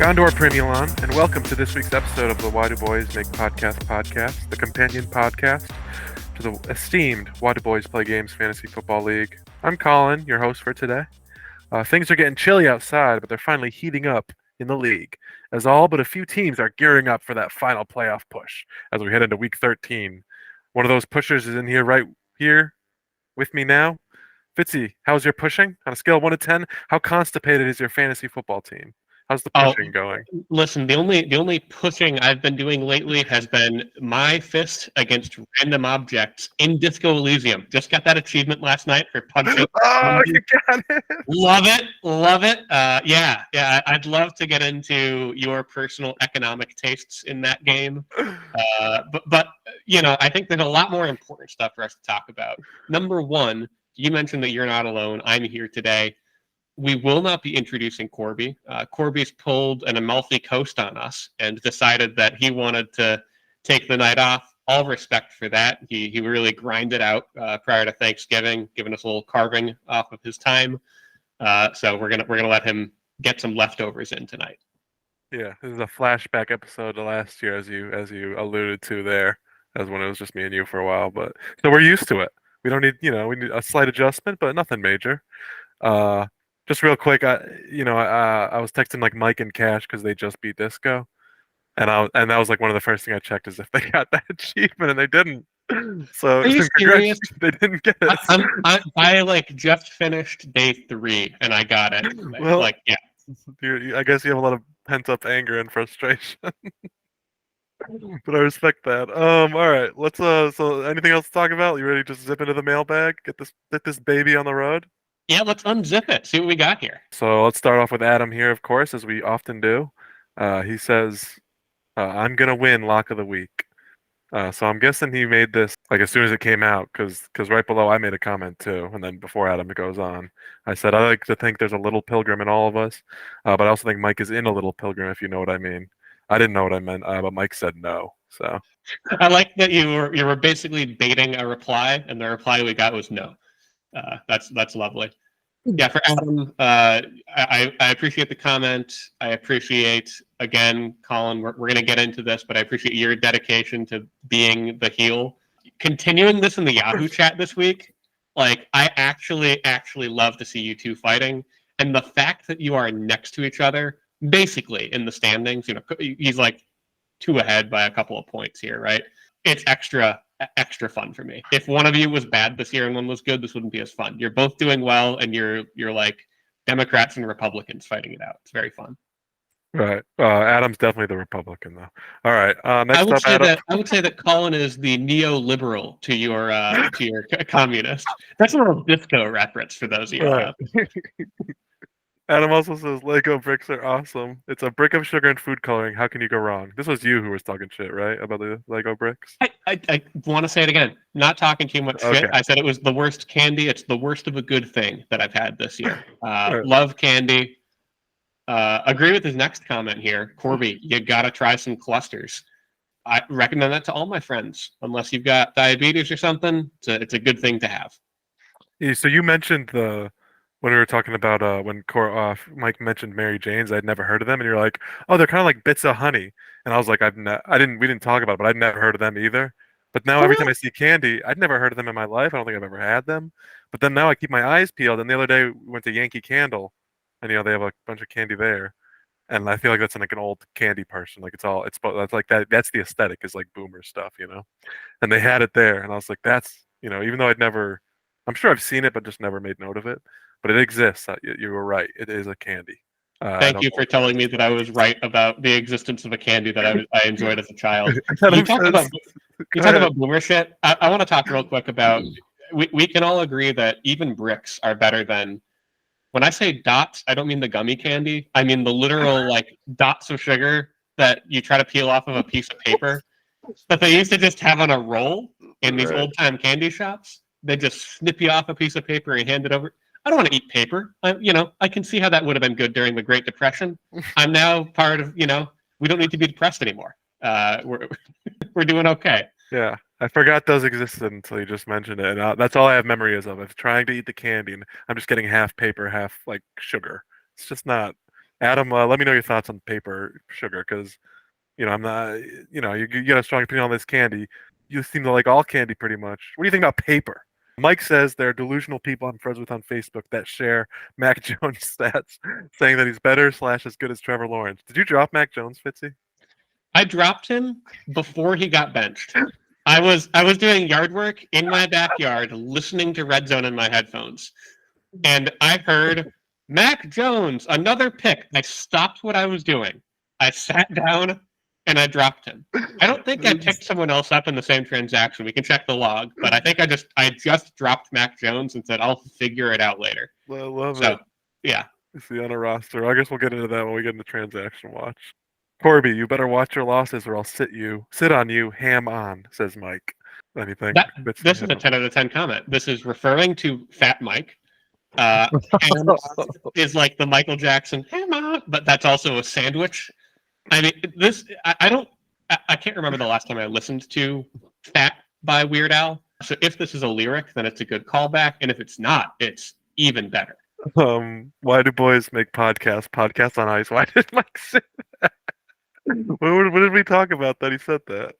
Gondor Primulon, and welcome to this week's episode of the Why Do Boys Make podcast, the companion podcast to the esteemed Why Do Boys Play Games Fantasy Football League. I'm Colin, your host for today. Things are getting chilly outside, but they're finally heating up in the league, as all but a few teams are gearing up for that final playoff push as we head into Week 13. One of those pushers is in here right here with me now. Fitzy, how's your pushing? On a scale of 1 to 10, how constipated is your fantasy football team? How's the pushing going? Listen, the only pushing I've been doing lately has been my fist against random objects in Disco Elysium. Just got that achievement last night for punching. Oh, you got it! Love it. Yeah. I'd love to get into your personal economic tastes in that game. But I think there's a lot more important stuff for us to talk about. Number one, you mentioned that you're not alone. I'm here today. We will not be introducing Corby. Corby's pulled an Amalfi Coast on us and decided that he wanted to take the night off. All respect for that. He really grinded out prior to Thanksgiving, giving us a little carving off of his time. So we're gonna let him get some leftovers in tonight. Yeah, this is a flashback episode to last year, as you alluded to there, as when it was just me and you for a while. But so we're used to it. We don't need we need a slight adjustment, but nothing major. Just real quick, I was texting like Mike and Cash because they just beat Disco, and that was like one of the first things I checked is if they got that achievement, and they didn't. So are you serious? They didn't get it. I like just finished day 3 and I got it. Well, like yeah. I guess you have a lot of pent up anger and frustration. But I respect that. All right, let's. So anything else to talk about? You ready to just zip into the mailbag? Get this baby on the road. Yeah, let's unzip it. See what we got here. So let's start off with Adam here, of course, as we often do. He says, "I'm gonna win lock of the week." So I'm guessing he made this like as soon as it came out, because right below I made a comment too, and then before Adam it goes on, I said I like to think there's a little pilgrim in all of us, but I also think Mike is in a little pilgrim, if you know what I mean. I didn't know what I meant, but Mike said no. So I like that you were basically baiting a reply, and the reply we got was no. That's lovely. Yeah, for Adam, I appreciate the comment. I appreciate, again, Colin, we're going to get into this, but I appreciate your dedication to being the heel. Continuing this in the Yahoo chat this week, like, I actually love to see you two fighting. And the fact that you are next to each other, basically in the standings, he's like 2 ahead by a couple of points here, right? It's extra fun for me. If one of you was bad this year and one was good, this wouldn't be as fun. You're both doing well, and you're like Democrats and Republicans fighting it out. It's very fun. right, Adam's definitely the Republican though. All right, next up, Adam. I would say that Colin is the neoliberal to your communist. That's a little disco reference for those of you. Right. Adam also says Lego bricks are awesome. It's a brick of sugar and food coloring. How can you go wrong? This was you who was talking shit, right, about the Lego bricks? I want to say it again. Not talking too much shit. Okay. I said it was the worst candy. It's the worst of a good thing that I've had this year. Right. Love candy. Agree with his next comment here. Corby, you got to try some clusters. I recommend that to all my friends. Unless you've got diabetes or something, it's a good thing to have. Yeah, so you mentioned when we were talking about when Mike mentioned Mary Jane's, I'd never heard of them, and you're like, oh, they're kind of like bits of honey, and I was like, we didn't talk about it, but I'd never heard of them either. But now every time I see candy, I'd never heard of them in my life. I don't think I've ever had them. But then now I keep my eyes peeled. And the other day we went to Yankee Candle, and they have a bunch of candy there, and I feel like that's like an old candy person. Like that's like that. That's the aesthetic is like boomer stuff, And they had it there, and I was like, that's even though I'm sure I've seen it, but just never made note of it. But it exists. You were right. It is a candy. Thank you for telling me that I was right about the existence of a candy that I enjoyed as a child. You talk about boomer shit. I want to talk real quick about. We can all agree that even bricks are better than. When I say dots, I don't mean the gummy candy. I mean the literal like dots of sugar that you try to peel off of a piece of paper that they used to just have on a roll in these old time candy shops. They just snip you off a piece of paper and hand it over. I don't want to eat paper. I can see how that would have been good during the Great Depression. I'm now part of, we don't need to be depressed anymore. We're doing okay. Yeah, I forgot those existed until you just mentioned it, and that's all I have memory of trying to eat the candy, and I'm just getting half paper, half like sugar. It's just not Adam, let me know your thoughts on paper sugar, because I'm not. You get a strong opinion on this candy. You seem to like all candy pretty much. What do you think about paper? Mike says there are delusional people I'm friends with on Facebook that share Mac Jones stats, saying that he's better / as good as Trevor Lawrence. Did you drop Mac Jones, Fitzy? I dropped him before he got benched. I was doing yard work in my backyard, listening to Red Zone in my headphones, and I heard Mac Jones, another pick. I stopped what I was doing. I sat down and I dropped him. I don't think I picked someone else up in the same transaction. We can check the log, but I think I just dropped Mac Jones and said I'll figure it out later. I love So it. yeah, Is he on a roster? I guess we'll get into that when we get into transaction watch. Corby, you better watch your losses or I'll sit on you, ham on, says Mike. Anything? this is a 10 out of 10 comment. This is referring to Fat Mike. Ham is like the Michael Jackson ham on, but that's also a sandwich. I mean, I can't remember the last time I listened to Fat by Weird Al. So if this is a lyric, then it's a good callback, and if it's not, it's even better. Why do boys make podcasts? Podcasts on ice. Why did Mike say that? What did we talk about that he said that?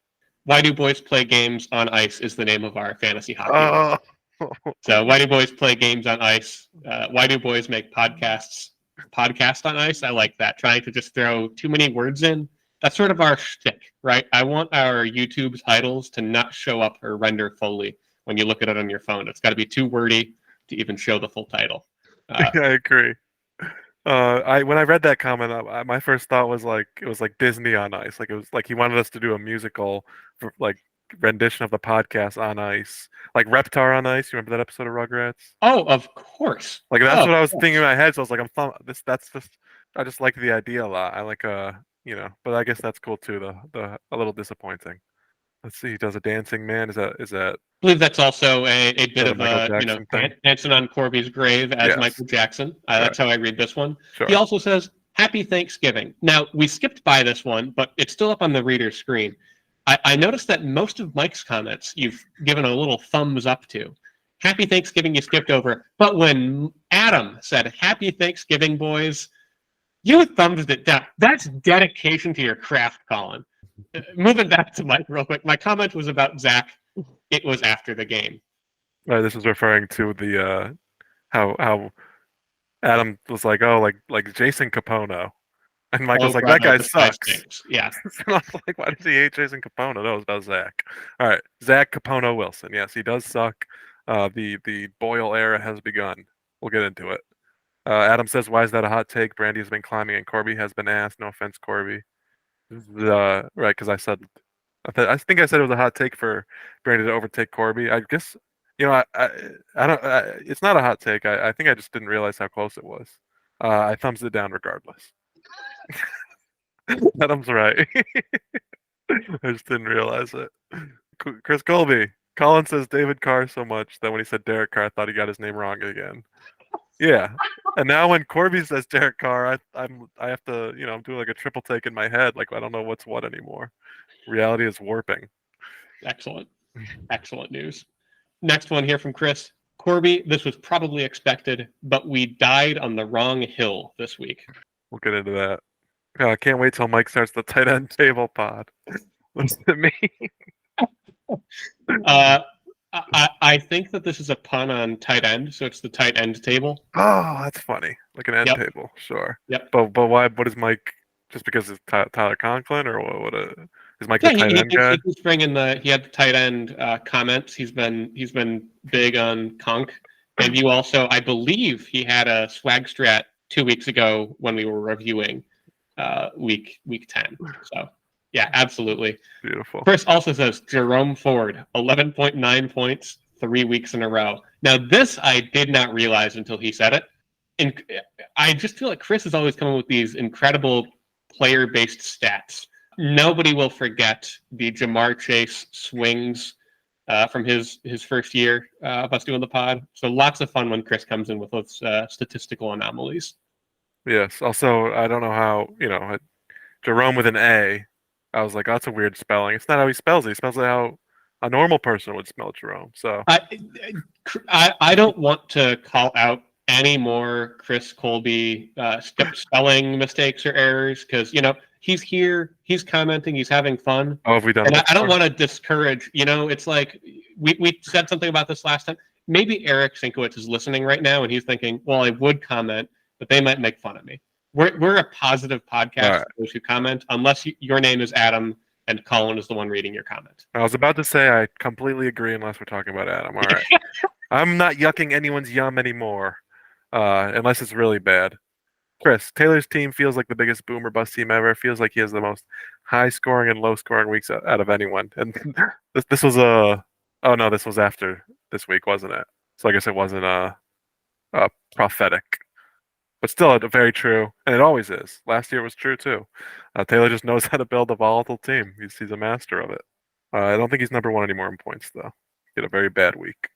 Why do boys play games on ice is the name of our fantasy hockey. Oh. So why do boys play games on ice? Why do boys make podcasts? Podcast on ice. I like that. Trying to just throw too many words in. That's sort of our shtick, right? I want our YouTube titles to not show up or render fully when you look at it on your phone. It's got to be too wordy to even show the full title. I agree. When I read that comment, my first thought was like it was like Disney on Ice. Like it was like he wanted us to do a musical, like rendition of the podcast on ice, like Reptar on Ice. You remember that episode of Rugrats? Oh, of course. Like that's Oh, what I was thinking in my head. So I was like, that's just I just like the idea a lot. I like but I guess that's cool too. The a little disappointing. Let's see. He does a dancing man. Is that I believe that's also a bit of Michael a Jackson thing? dancing on Corby's grave as Yes. Michael Jackson. That's how I read this one. Sure. He also says Happy Thanksgiving. Now we skipped by this one, but it's still up on the reader's screen. I noticed that most of Mike's comments you've given a little thumbs up to. Happy Thanksgiving you skipped over, but when Adam said Happy Thanksgiving, boys, you thumbs it down. That's dedication to your craft, Colin. Moving back to Mike real quick. My comment was about Zach. It was after the game. This is referring to the how Adam was like, oh, like Jason Capono, and Michael's like, that guy sucks. Yeah. I was like, why does he hate Jason Capono? That was about Zach. All right, Zach Capono Wilson. Yes, he does suck. The Boyle era has begun. We'll get into it. Adam says, why is that a hot take? Brandy has been climbing and Corby has been asked. No offense, Corby. Right, because I think I said it was a hot take for Brandy to overtake Corby. I guess I don't. It's not a hot take. I think I just didn't realize how close it was. I thumbs it down regardless. Adam's right. I just didn't realize it. Chris Colby. Colin says David Carr so much that when he said Derek Carr, I thought he got his name wrong again. Yeah, and now when Corby says Derek Carr, I have to I'm doing like a triple take in my head. Like I don't know what's what anymore. Reality is warping. Excellent news. Next one here from Chris. Corby, this was probably expected, but we died on the wrong hill this week. We'll get into that. I can't wait till Mike starts the tight end table pod. What's it mean? I think that this is a pun on tight end, so it's the tight end table. Oh, that's funny. Like an end table, sure. Yep. But why? What is Mike? Just because it's Tyler Conklin, or what? Is Mike the tight end guy? He's bringing he had the tight end comments. He's been big on Conk, and you also, I believe, he had a swag strat 2 weeks ago when we were reviewing week 10. So. Yeah, absolutely. Beautiful. Chris also says Jerome Ford, 11.9 points, 3 weeks in a row. Now, this I did not realize until he said it. And I just feel like Chris is always coming with these incredible player-based stats. Nobody will forget the Jamar Chase swings from his first year of us doing the pod. So lots of fun when Chris comes in with those statistical anomalies. Yes. Also, I don't know how, Jerome with an A. I was like, oh, that's a weird spelling. It's not how he spells it. He spells it how a normal person would spell Jerome. So I don't want to call out any more Chris Colby spelling mistakes or errors, because he's here, he's commenting, he's having fun, Oh, have we done and that I don't before? want to discourage. It's like we said something about this last time. Maybe Eric Sinkowitz is listening right now, and he's thinking, "Well, I would comment, but they might make fun of me." We're a positive All podcast right. for those who comment, unless your name is Adam and Colin is the one reading your comment. I was about to say I completely agree unless we're talking about Adam. All right. I'm not yucking anyone's yum anymore, unless it's really bad. Chris, Taylor's team feels like the biggest boomer bust team ever. Feels like he has the most high scoring and low scoring weeks out of anyone. And this was a oh no, this was after this week, wasn't it? So I guess it wasn't prophetic, but still very true, and it always is. Last year was true too. Taylor just knows how to build a volatile team. He's a master of it. I don't think he's number one anymore in points though. He had a very bad week.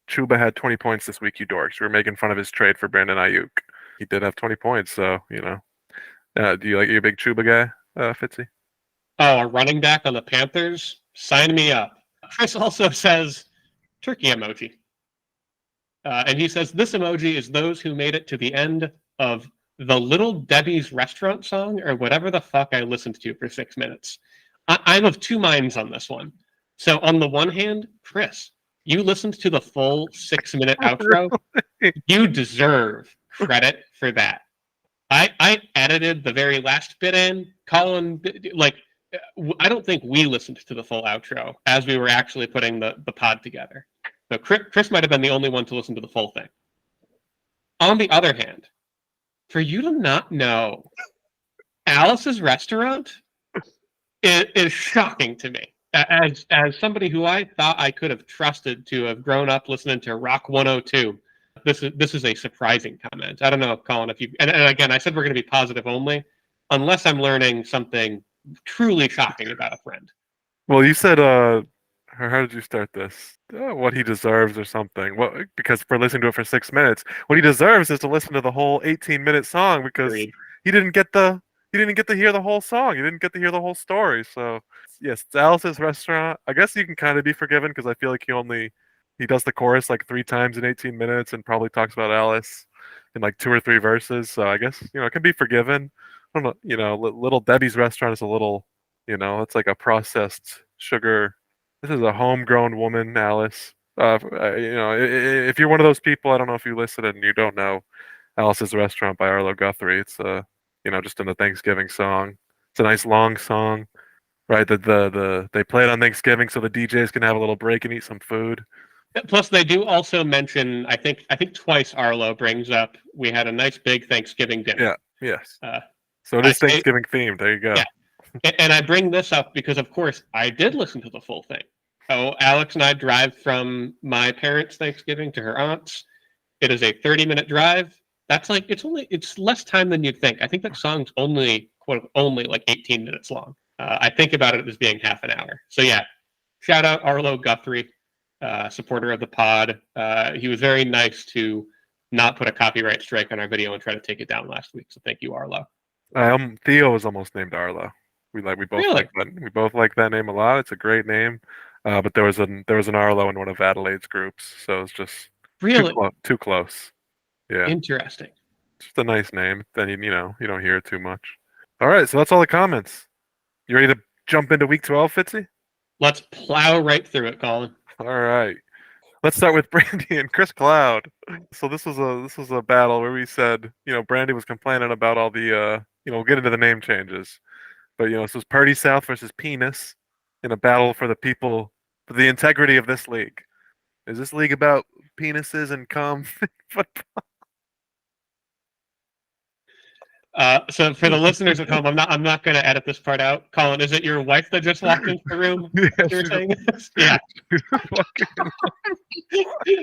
Chuba had 20 points this week, you dorks. We were making fun of his trade for Brandon Ayuk. He did have 20 points, so, do you like you a big Chuba guy, Fitzy? Oh, a running back on the Panthers? Sign me up. Chris also says turkey emoji. And he says this emoji is those who made it to the end of the Little Debbie's restaurant song or whatever the fuck I listened to for 6 minutes. I'm of two minds on this one. So on the one hand, Chris, you listened to the full 6 minute outro. You deserve credit for that. I edited the very last bit in. Colin, I don't think we listened to the full outro as we were actually putting the pod together. So Chris might have been the only one to listen to the full thing. On the other hand, for you to not know Alice's Restaurant is shocking to me. As somebody who I thought I could have trusted to have grown up listening to Rock 102, this is a surprising comment. I don't know, Colin, if you and again, I said we're going to be positive only, unless I'm learning something truly shocking about a friend. Well, you said, how did you start this? What he deserves or something. Well, because for listening to it for 6 minutes, what he deserves is to listen to the whole 18-minute song because Agreed. he didn't get the he didn't get to hear the whole song. He didn't get to hear the whole story. So yes, it's Alice's Restaurant. I guess you can kind of be forgiven because I feel like he does the chorus like 3 times in 18 minutes and probably talks about Alice in like 2 or 3 verses. So I guess it can be forgiven. I don't know. Little Debbie's Restaurant is a little. It's like a processed sugar. This is a homegrown woman, Alice. If you're one of those people, I don't know if you listen and you don't know Alice's Restaurant by Arlo Guthrie. It's just in a Thanksgiving song. It's a nice long song, right? They play it on Thanksgiving so the DJs can have a little break and eat some food. Plus, they do also mention. I think twice Arlo brings up we had a nice big Thanksgiving dinner. Yeah. Yes. Uh, So it I is say, Thanksgiving themed. There you go. yeah, and I bring this up because, of course, I did listen to the full thing. Oh, Alex and I drive from my parents' Thanksgiving to her aunt's. It is a 30-minute drive. That's like it's less time than you'd think. I think that song's only like 18 minutes long. I think about it as being half an hour. So yeah, shout out Arlo Guthrie, supporter of the pod. He was very nice to not put a copyright strike on our video and try to take it down last week. So thank you, Arlo. Theo was almost named Arlo. We both Really, like that. We both like that name a lot. It's a great name. But there was an Arlo in one of Adelaide's groups, so it's just really too close. Yeah, interesting. just a nice name. Then you don't hear it too much. All right, so that's all the comments. You ready to jump into week 12, Fitzy? Let's plow right through it, Colin. All right. Let's start with Brandy and Chris Cloud. So this was a battle where we said, Brandy was complaining about all the we'll get into the name changes. But this was Purdy South versus Penis in a battle for the people, for the integrity of this league. Is this league about penises and cum? So for the listeners at home, I'm not going to edit this part out. Colin, is it your wife that just walked into the room? Yeah, You were she's saying this? Yeah. fucking,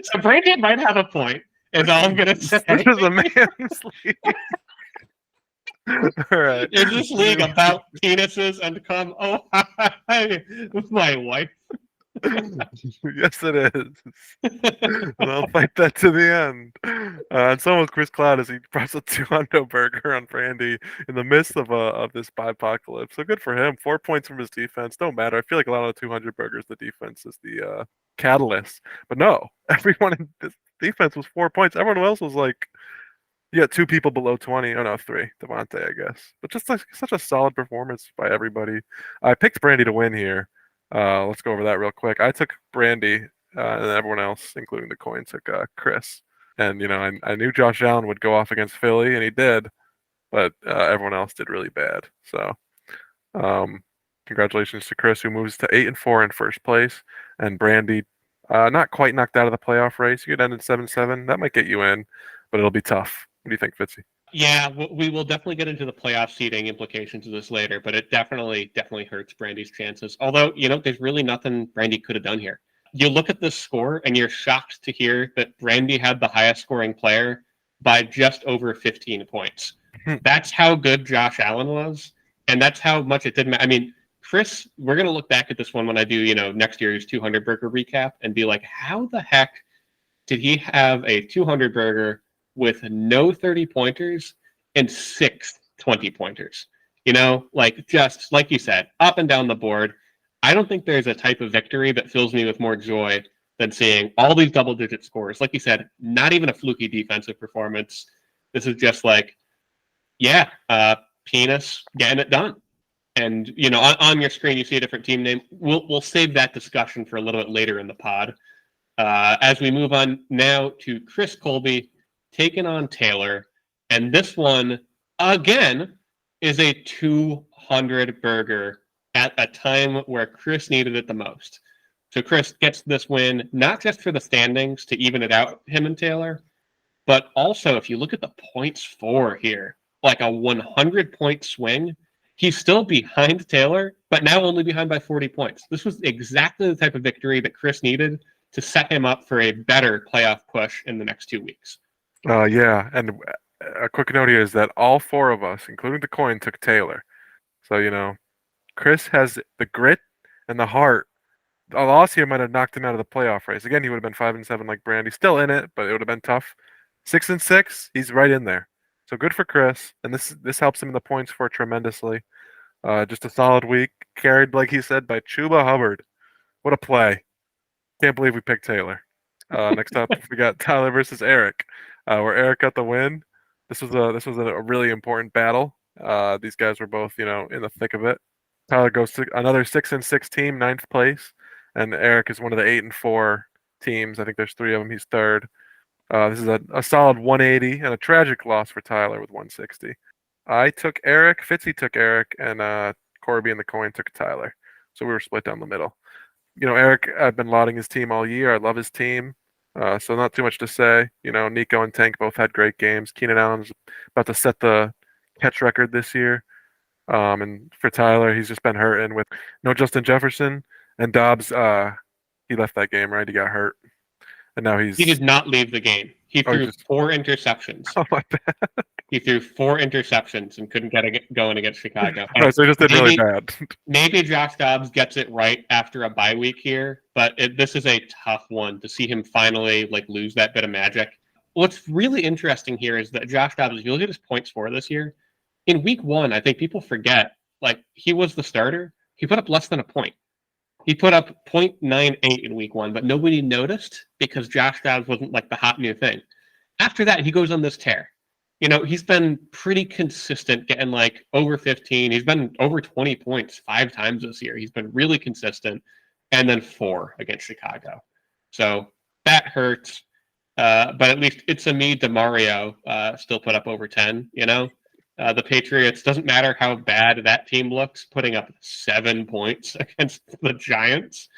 So Brandon might have a point. Is all I'm going to say. this is a man's league. All right. Is this league about penises and cum? Oh, hi, with my wife. Yes, it is. And I'll fight that to the end. And so will Chris Cloud as he drops a 200 burger on Brandy in the midst of this apocalypse. So good for him. 4 points from his defense. Don't matter. I feel like a lot of the 200 burgers, the defense is the catalyst. But no, everyone in this defense was 4 points. Everyone else was like, you got two people below 20. Oh no, three. Devontae, I guess. But just like such a solid performance by everybody. I picked Brandy to win here. Let's go over that real quick. I took Brandy, and everyone else, including the coin, took Chris. And I knew Josh Allen would go off against Philly, and he did. But everyone else did really bad. So, congratulations to Chris, who moves to 8-4 in first place, and Brandy, not quite knocked out of the playoff race. You could end in 7-7. That might get you in, but it'll be tough. What do you think, Fitzy? Yeah, we will definitely get into the playoff seeding implications of this later, but it definitely hurts Brandy's chances. Although, there's really nothing Brandy could have done here. You look at this score and you're shocked to hear that Brandy had the highest scoring player by just over 15 points. That's how good Josh Allen was, and that's how much it didn't matter. I mean, Chris, we're going to look back at this one when I do, next year's 200 burger recap and be like, how the heck did he have a 200 burger with no 30 pointers and 6 20 pointers? Just like you said, up and down the board. I don't think there's a type of victory that fills me with more joy than seeing all these double digit scores. Like you said, not even a fluky defensive performance. This is just like, yeah, penis getting it done. And on your screen you see a different team name. We'll save that discussion for a little bit later in the pod. As we move on now to Chris Colby taking on Taylor, and this one again is a 200 burger at a time where Chris needed it the most. So Chris gets this win not just for the standings to even it out, him and Taylor, but also if you look at the points for here, like a 100-point swing, he's still behind Taylor, but now only behind by 40 points. This was exactly the type of victory that Chris needed to set him up for a better playoff push in the next 2 weeks. Yeah, and a quick note here is that all four of us, including the coin, took Taylor. So, Chris has the grit and the heart. A loss here might have knocked him out of the playoff race. Again, he would have been 5-7 like Brandy, still in it, but it would have been tough. 6-6, he's right in there. So good for Chris, and this helps him in the points for tremendously. Just a solid week, carried like he said by Chuba Hubbard. What a play! Can't believe we picked Taylor. Next up, we got Tyler versus Eric, where Eric got the win. This was a really important battle. These guys were both in the thick of it. Tyler goes to another 6-6 team, 9th place, and Eric is one of the 8-4 teams. I think there's 3 of them. He's third. This is a solid 180 and a tragic loss for Tyler with 160. I took Eric, Fitzy took Eric, and Corby and the coin took Tyler. So we were split down the middle. Eric, I've been lauding his team all year. I love his team. So not too much to say. Nico and Tank both had great games. Keenan Allen's about to set the catch record this year. And for Tyler, he's just been hurting with no Justin Jefferson. And Dobbs, he left that game, right? He got hurt. And now He did not leave the game. He threw 4 interceptions. Oh, my bad. He threw 4 interceptions and couldn't get it going against Chicago. Right, so he just did really bad. Maybe Josh Dobbs gets it right after a bye week here, but this is a tough one to see him finally lose that bit of magic. What's really interesting here is that Josh Dobbs, if you look at his points for this year, in week 1, I think people forget, he was the starter. He put up less than a point. He put up 0.98 in week 1, but nobody noticed because Josh Dobbs wasn't the hot new thing. After that, he goes on this tear. He's been pretty consistent getting over 15. He's been over 20 points 5 times this year. He's been really consistent. And then 4 against Chicago. So that hurts. But at least it's a me, DeMario still put up over 10, The Patriots, doesn't matter how bad that team looks, putting up 7 points against the Giants.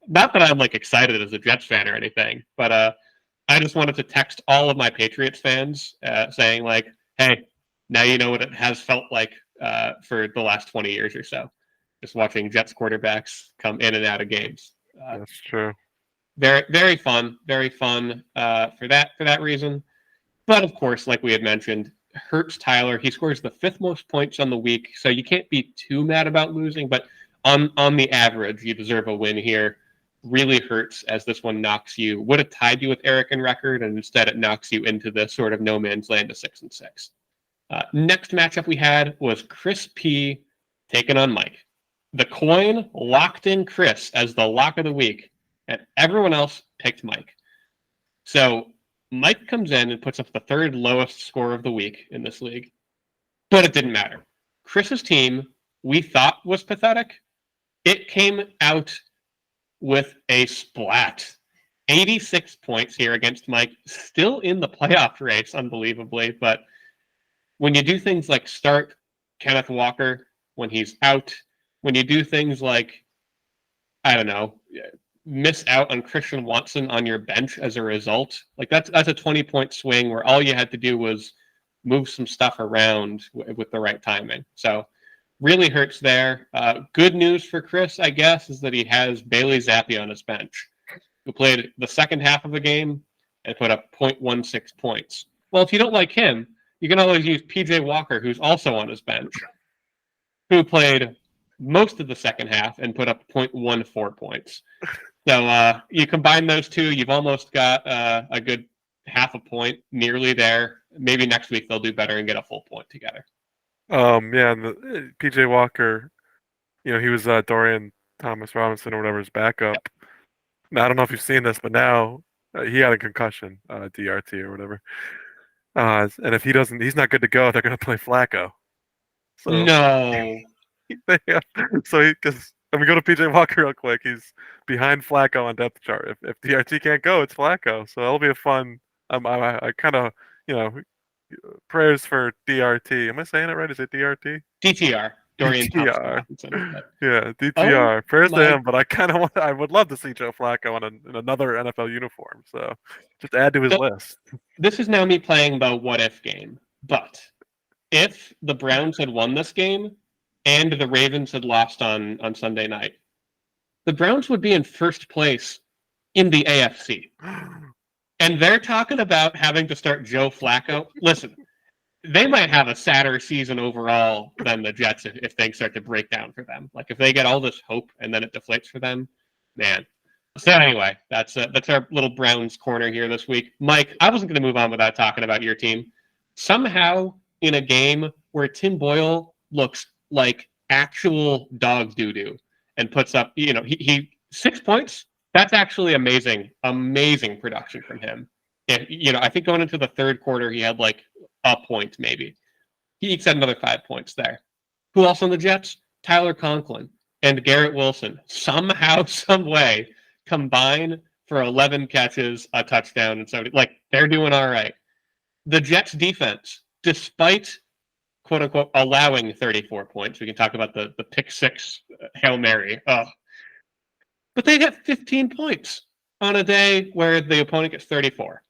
Not that I'm excited as a Jets fan or anything, but I just wanted to text all of my Patriots fans saying hey, now you know what it has felt like for the last 20 years or so. Just watching Jets quarterbacks come in and out of games. That's true. Very, very fun for that reason. But of course, like we had mentioned, hurts Tyler. He scores the 5th most points on the week, so you can't be too mad about losing. But on the average, you deserve a win here. Really hurts as this one would have tied you with Eric in record, and instead it knocks you into the sort of no man's land of 6-6. Next matchup we had was Chris P taking on Mike. The coin locked in Chris as the lock of the week, and everyone else picked Mike. So Mike comes in and puts up the third lowest score of the week in this league, but it didn't matter. Chris's team, we thought was pathetic. It came out with a splat. 86 points here against Mike, still in the playoff race, unbelievably. But when you do things like start Kenneth Walker when he's out, when you do things like, I don't know, miss out on Christian Watson on your bench as a result, like that's a 20-point swing where all you had to do was move some stuff around with the right timing. So really hurts there. Good news for Chris, I guess, is that he has Bailey Zappi on his bench, who played the second half of the game and put up 0.16 points. Well, if you don't like him, you can always use PJ Walker, who's also on his bench, who played most of the second half and put up 0.14 points. So you combine those two, you've almost got a good half a point, nearly there. Maybe next week they'll do better and get a full point together. Yeah, and the PJ Walker, he was Dorian Thomas Robinson or whatever his backup. Now, I don't know if you've seen this, but now he had a concussion, DRT or whatever. And if he's not good to go, they're going to play Flacco. So No. because let me go to PJ Walker real quick. He's behind Flacco on depth chart. If DRT can't go, it's Flacco. So it'll be a fun. I kind of prayers for DRT. Am I saying it right? Is it DRT? DTR. Dorian DTR. Thompson. Yeah, DTR. Prayers my- to him, but I would love to see Joe Flacco in another NFL uniform. So just add to his list. This is now me playing the what if game. But if the Browns had won this game and the Ravens had lost on Sunday night, the Browns would be in first place in the AFC. And they're talking about having to start Joe Flacco. Listen, they might have a sadder season overall than the Jets if things start to break down for them. Like if they get all this hope and then it deflates for them, man. So anyway, that's our little Browns corner here this week. Mike, I wasn't going to move on without talking about your team. Somehow in a game where Tim Boyle looks like actual dog doo-doo and puts up, he 6 points. That's actually amazing production from him. And, I think going into the third quarter, he had like a point maybe. He ekes out another 5 points there. Who else on the Jets? Tyler Conklin and Garrett Wilson somehow, some way combine for 11 catches, a touchdown, and 70. Like they're doing all right. The Jets defense, despite quote unquote allowing 34 points, we can talk about the pick six Hail Mary. But they get 15 points on a day where the opponent gets 34.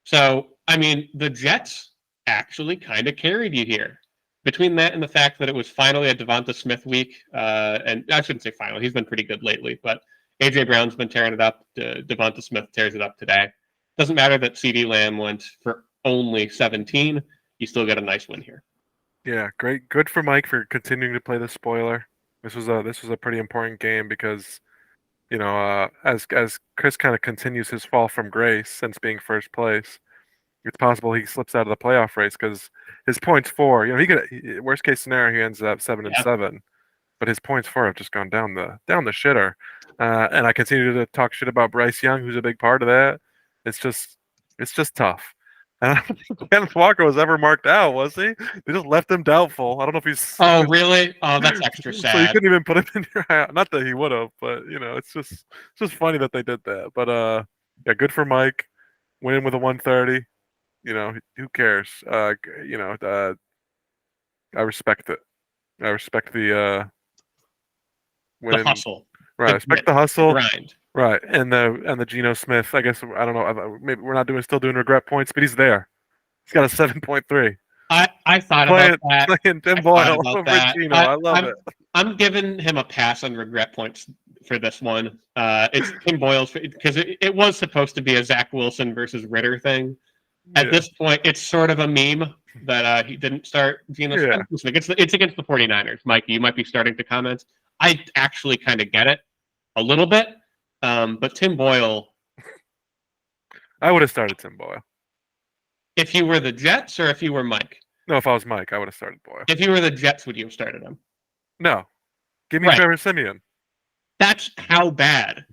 So, I mean, the Jets actually kind of carried you here. Between that and the fact that it was finally a Devonta Smith week, and I shouldn't say finally, he's been pretty good lately, but A.J. Brown's been tearing it up. Devonta Smith tears it up today. Doesn't matter that C.D. Lamb went for only 17. You still get a nice win here. Yeah, great. Good for Mike for continuing to play the spoiler. This was a pretty important game because as Chris kind of continues his fall from grace since being first place, it's possible he slips out of the playoff race because his points for he could worst case scenario he ends up 7-7, but his points for have just gone down the shitter. And I continue to talk shit about Bryce Young, who's a big part of that. It's just tough. And I don't think Kenneth Walker was ever marked out, was he? They just left him doubtful. I don't know if he's. Oh, really? Oh, that's extra sad. So you couldn't even put him in your. Not that he would have, but it's just funny that they did that. But yeah, good for Mike. Winning with a 130. Who cares? I respect it. I respect the winning. The hustle. Right. I respect the hustle. Grind. Right, and the Geno Smith. I guess I don't know. Maybe we're not still doing regret points, but he's there. He's got a 7.3. I thought about that. Playing Tim Boyle over Geno. I love it. I'm giving him a pass on regret points for this one. It's Tim Boyle's because it was supposed to be a Zach Wilson versus Ritter thing. At this point, it's sort of a meme that he didn't start Geno Smith. It's against the 49ers. Mike, you might be starting to comment. I actually kind of get it a little bit. But Tim Boyle. I would have started Tim Boyle. If you were the Jets or if you were Mike? No, if I was Mike, I would have started Boyle. If you were the Jets, would you have started him? No. Give me Trevor Siemian. That's how bad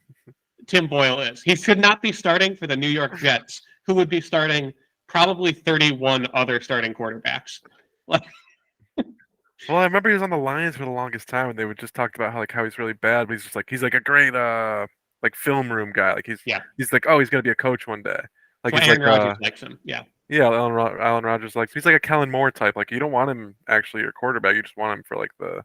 Tim Boyle is. He should not be starting for the New York Jets, who would be starting probably 31 other starting quarterbacks. Like, Well, I remember he was on the Lions for the longest time, and they would just talk about how he's really bad, but he's like a great like film room guy. Like yeah, he's like, oh, he's gonna be a coach one day. Like so he's Aaron like Rodgers likes him. Yeah. yeah, Alan Rodgers likes. He's like a Kellen Moore type. Like you don't want him actually your quarterback. You just want him for like the.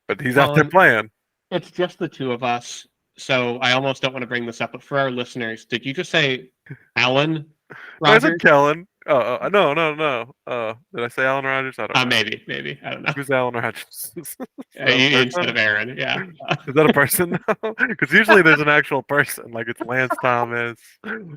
But he's out there Colin, playing. it's just the two of us. So I almost don't want to bring this up, but for our listeners, did you just say Alan No, I said Rodgers? Kellen. No, no, no. Did I say Alan Rodgers? I don't know. Maybe. I don't know. Who's Alan Rodgers? Is that a Instead person? of Aaron, yeah. Is that a person now? Because usually there's an actual person, like it's Lance Thomas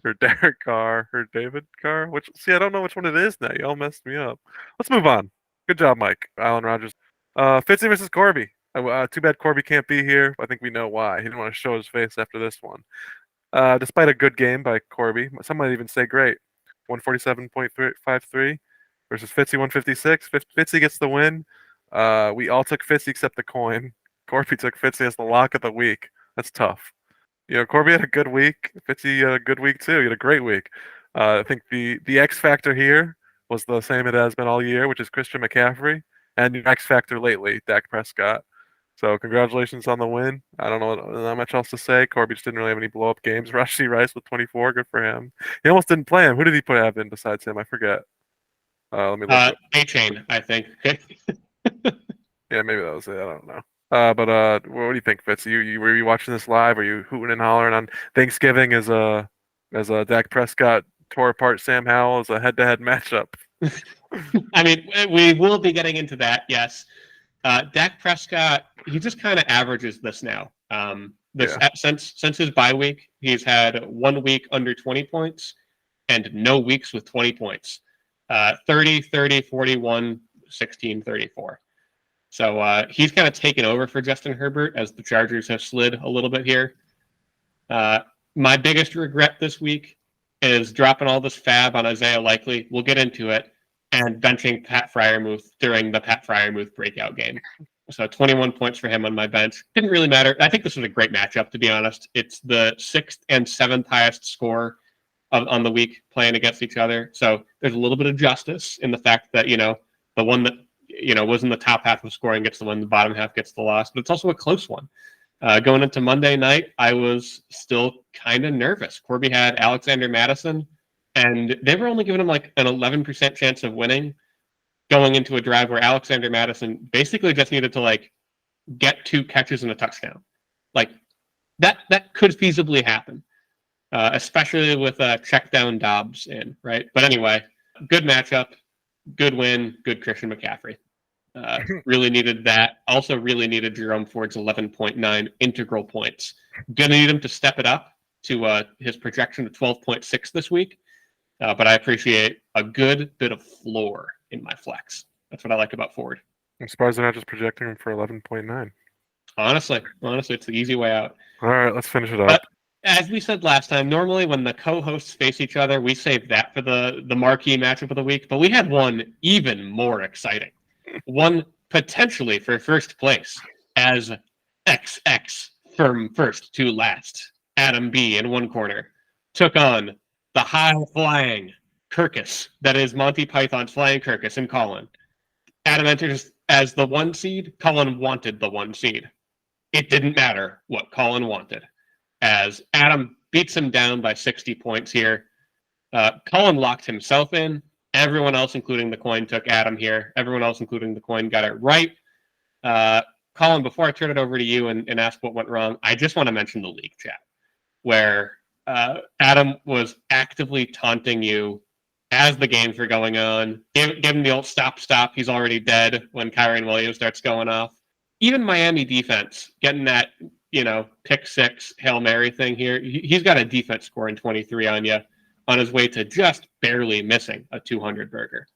or Derek Carr or David Carr. Which see, I don't know which one it is now. You all messed me up. Let's move on. Good job, Mike. Alan Rodgers. Fitzy versus Corby. Too bad Corby can't be here. I think we know why. He didn't want to show his face after this one. Despite a good game by Corby, some might even say great. 147.53 versus Fitzy 156. Fitzy gets the win. We all took Fitzy except the coin. Corby took Fitzy as the lock of the week. That's tough. You know, Corby had a good week. Fitzy had a good week too. He had a great week. I think the X factor here was the same it has been all year, which is Christian McCaffrey, and the X factor lately, Dak Prescott. So congratulations on the win. I don't know not much else to say. Corby just didn't really have any blow up games. Rashi Rice with 24, good for him. He almost didn't play him. Who did he put have in besides him? I forget. Let me look. A-Chain, I think. Yeah, maybe that was it. I don't know. But what do you think, Fitz? You were you watching this live? Were you hooting and hollering on Thanksgiving as a Dak Prescott tore apart Sam Howell as a head-to-head matchup? I mean, we will be getting into that, yes. Dak Prescott, he just kind of averages this now. Yeah. Since his bye week, he's had 1 week under 20 points and no weeks with 20 points. 30, 30, 41, 16, 34. So he's kind of taken over for Justin Herbert as the Chargers have slid a little bit here. My biggest regret this week is dropping all this fab on Isaiah Likely. We'll get into it. And benching Pat Fryermuth during the Pat Fryermuth breakout game. So 21 points for him on my bench. Didn't really matter. I think this was a great matchup, to be honest. It's the 6th and 7th highest score on the week playing against each other. So there's a little bit of justice in the fact that, the one that, was in the top half of scoring gets the win, the bottom half gets the loss. But it's also a close one. Going into Monday night, I was still kind of nervous. Corby had Alexander Madison, and they were only giving him like an 11% chance of winning going into a drive where Alexander Madison basically just needed to like get 2 catches and a touchdown. Like that could feasibly happen, especially with check down Dobbs in, right? But anyway, good matchup, good win, good Christian McCaffrey. Really needed that. Also really needed Jerome Ford's 11.9 integral points. Gonna need him to step it up to his projection of 12.6 this week. But I appreciate a good bit of floor in my flex. That's what I like about Ford. I'm surprised they're not just projecting him for 11.9. Honestly, it's the easy way out. All right, let's finish it up. But as we said last time, normally when the co-hosts face each other, we save that for the marquee matchup of the week. But we had one even more exciting. One potentially for first place as XX from first to last. Adam B in one corner took on the high-flying Kirkus, that is Monty Python's Flying Kirkus and Colin. Adam enters as the 1 seed. Colin wanted the 1 seed. It didn't matter what Colin wanted, as Adam beats him down by 60 points here. Colin locked himself in. Everyone else, including the coin, took Adam here. Everyone else, including the coin, got it right. Colin, before I turn it over to you and ask what went wrong, I just want to mention the league chat, where Adam was actively taunting you as the games were going on. Give him the old stop. He's already dead when Kyron Williams starts going off. Even Miami defense getting that, pick 6 Hail Mary thing here. He's got a defense score in 23 on you on his way to just barely missing a 200 burger.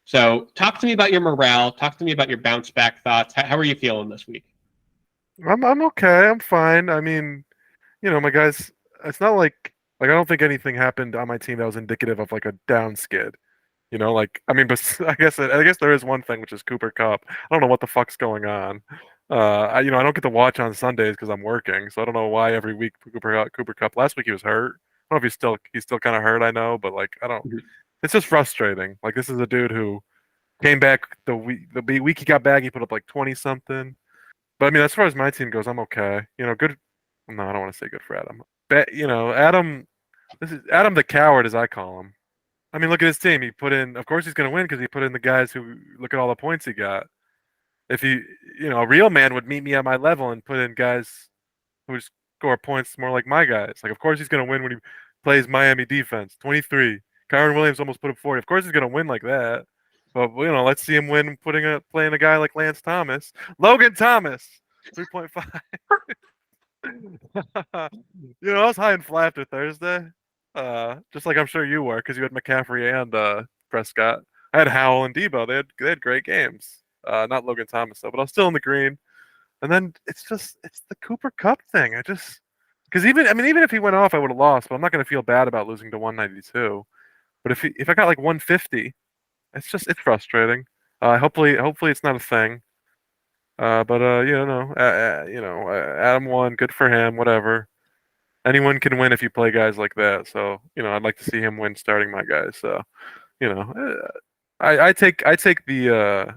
So talk to me about your morale. Talk to me about your bounce back thoughts. How are you feeling this week? I'm okay. I'm fine. I mean, my guys. It's not like I don't think anything happened on my team that was indicative of like a down skid. I mean, but I guess there is one thing, which is Cooper Cup. I don't know what the fuck's going on. I don't get to watch on Sundays because I'm working, so I don't know why every week Cooper Cup. Last week he was hurt. know if he's still kind of hurt. I know, but like I don't. Mhm. It's just frustrating. Like this is a dude who came back the week he got back. He put up like 20 something. But I mean, as far as my team goes, I'm okay. Good. No, I don't want to say good for Adam. But Adam. This is Adam the coward, as I call him. I mean, look at his team. He put in. Of course, he's going to win because he put in the guys who look at all the points he got. If a real man would meet me at my level and put in guys who score points more like my guys. Like, of course, he's going to win when he plays Miami defense. 23. Kyron Williams almost put up 40. Of course, he's going to win like that. But let's see him win playing a guy like Lance Thomas, Logan Thomas, 3.5. I was high and flat after Thursday. Just like I'm sure you were, because you had McCaffrey and Prescott. I had Howell and Debo. They had great games. Not Logan Thomas though, but I was still in the green. And then it's the Cooper Cup thing. Because even if he went off, I would have lost. But I'm not going to feel bad about losing to 192. But if I got like 150, it's frustrating. Hopefully it's not a thing. But Adam won. Good for him. Whatever. Anyone can win if you play guys like that. So I'd like to see him win starting my guys. So you know, I take the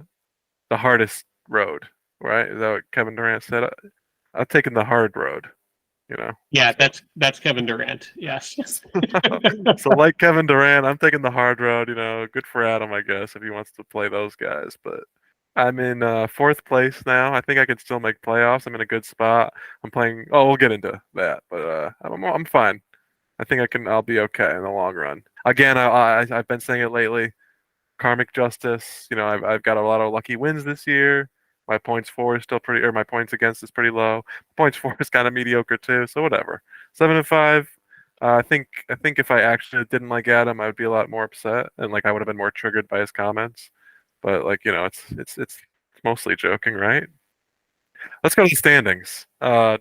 hardest road. Right? Is that what Kevin Durant said? I've taken the hard road. Yeah, So, that's Kevin Durant. Yes. so like Kevin Durant, I'm taking the hard road. Good for Adam, I guess, if he wants to play those guys. But I'm in fourth place now. I think I can still make playoffs. I'm in a good spot. I'm playing. Oh, we'll get into that, but I'm fine. I think I can. I'll be okay in the long run. Again, I've been saying it lately. Karmic justice. I've got a lot of lucky wins this year. My points for is still pretty, or my points against is pretty low. Points for is kind of mediocre too. So whatever. 7-5. I think if I actually didn't like Adam, I would be a lot more upset, and like I would have been more triggered by his comments. But like it's mostly joking, right? Let's go to the standings. Corby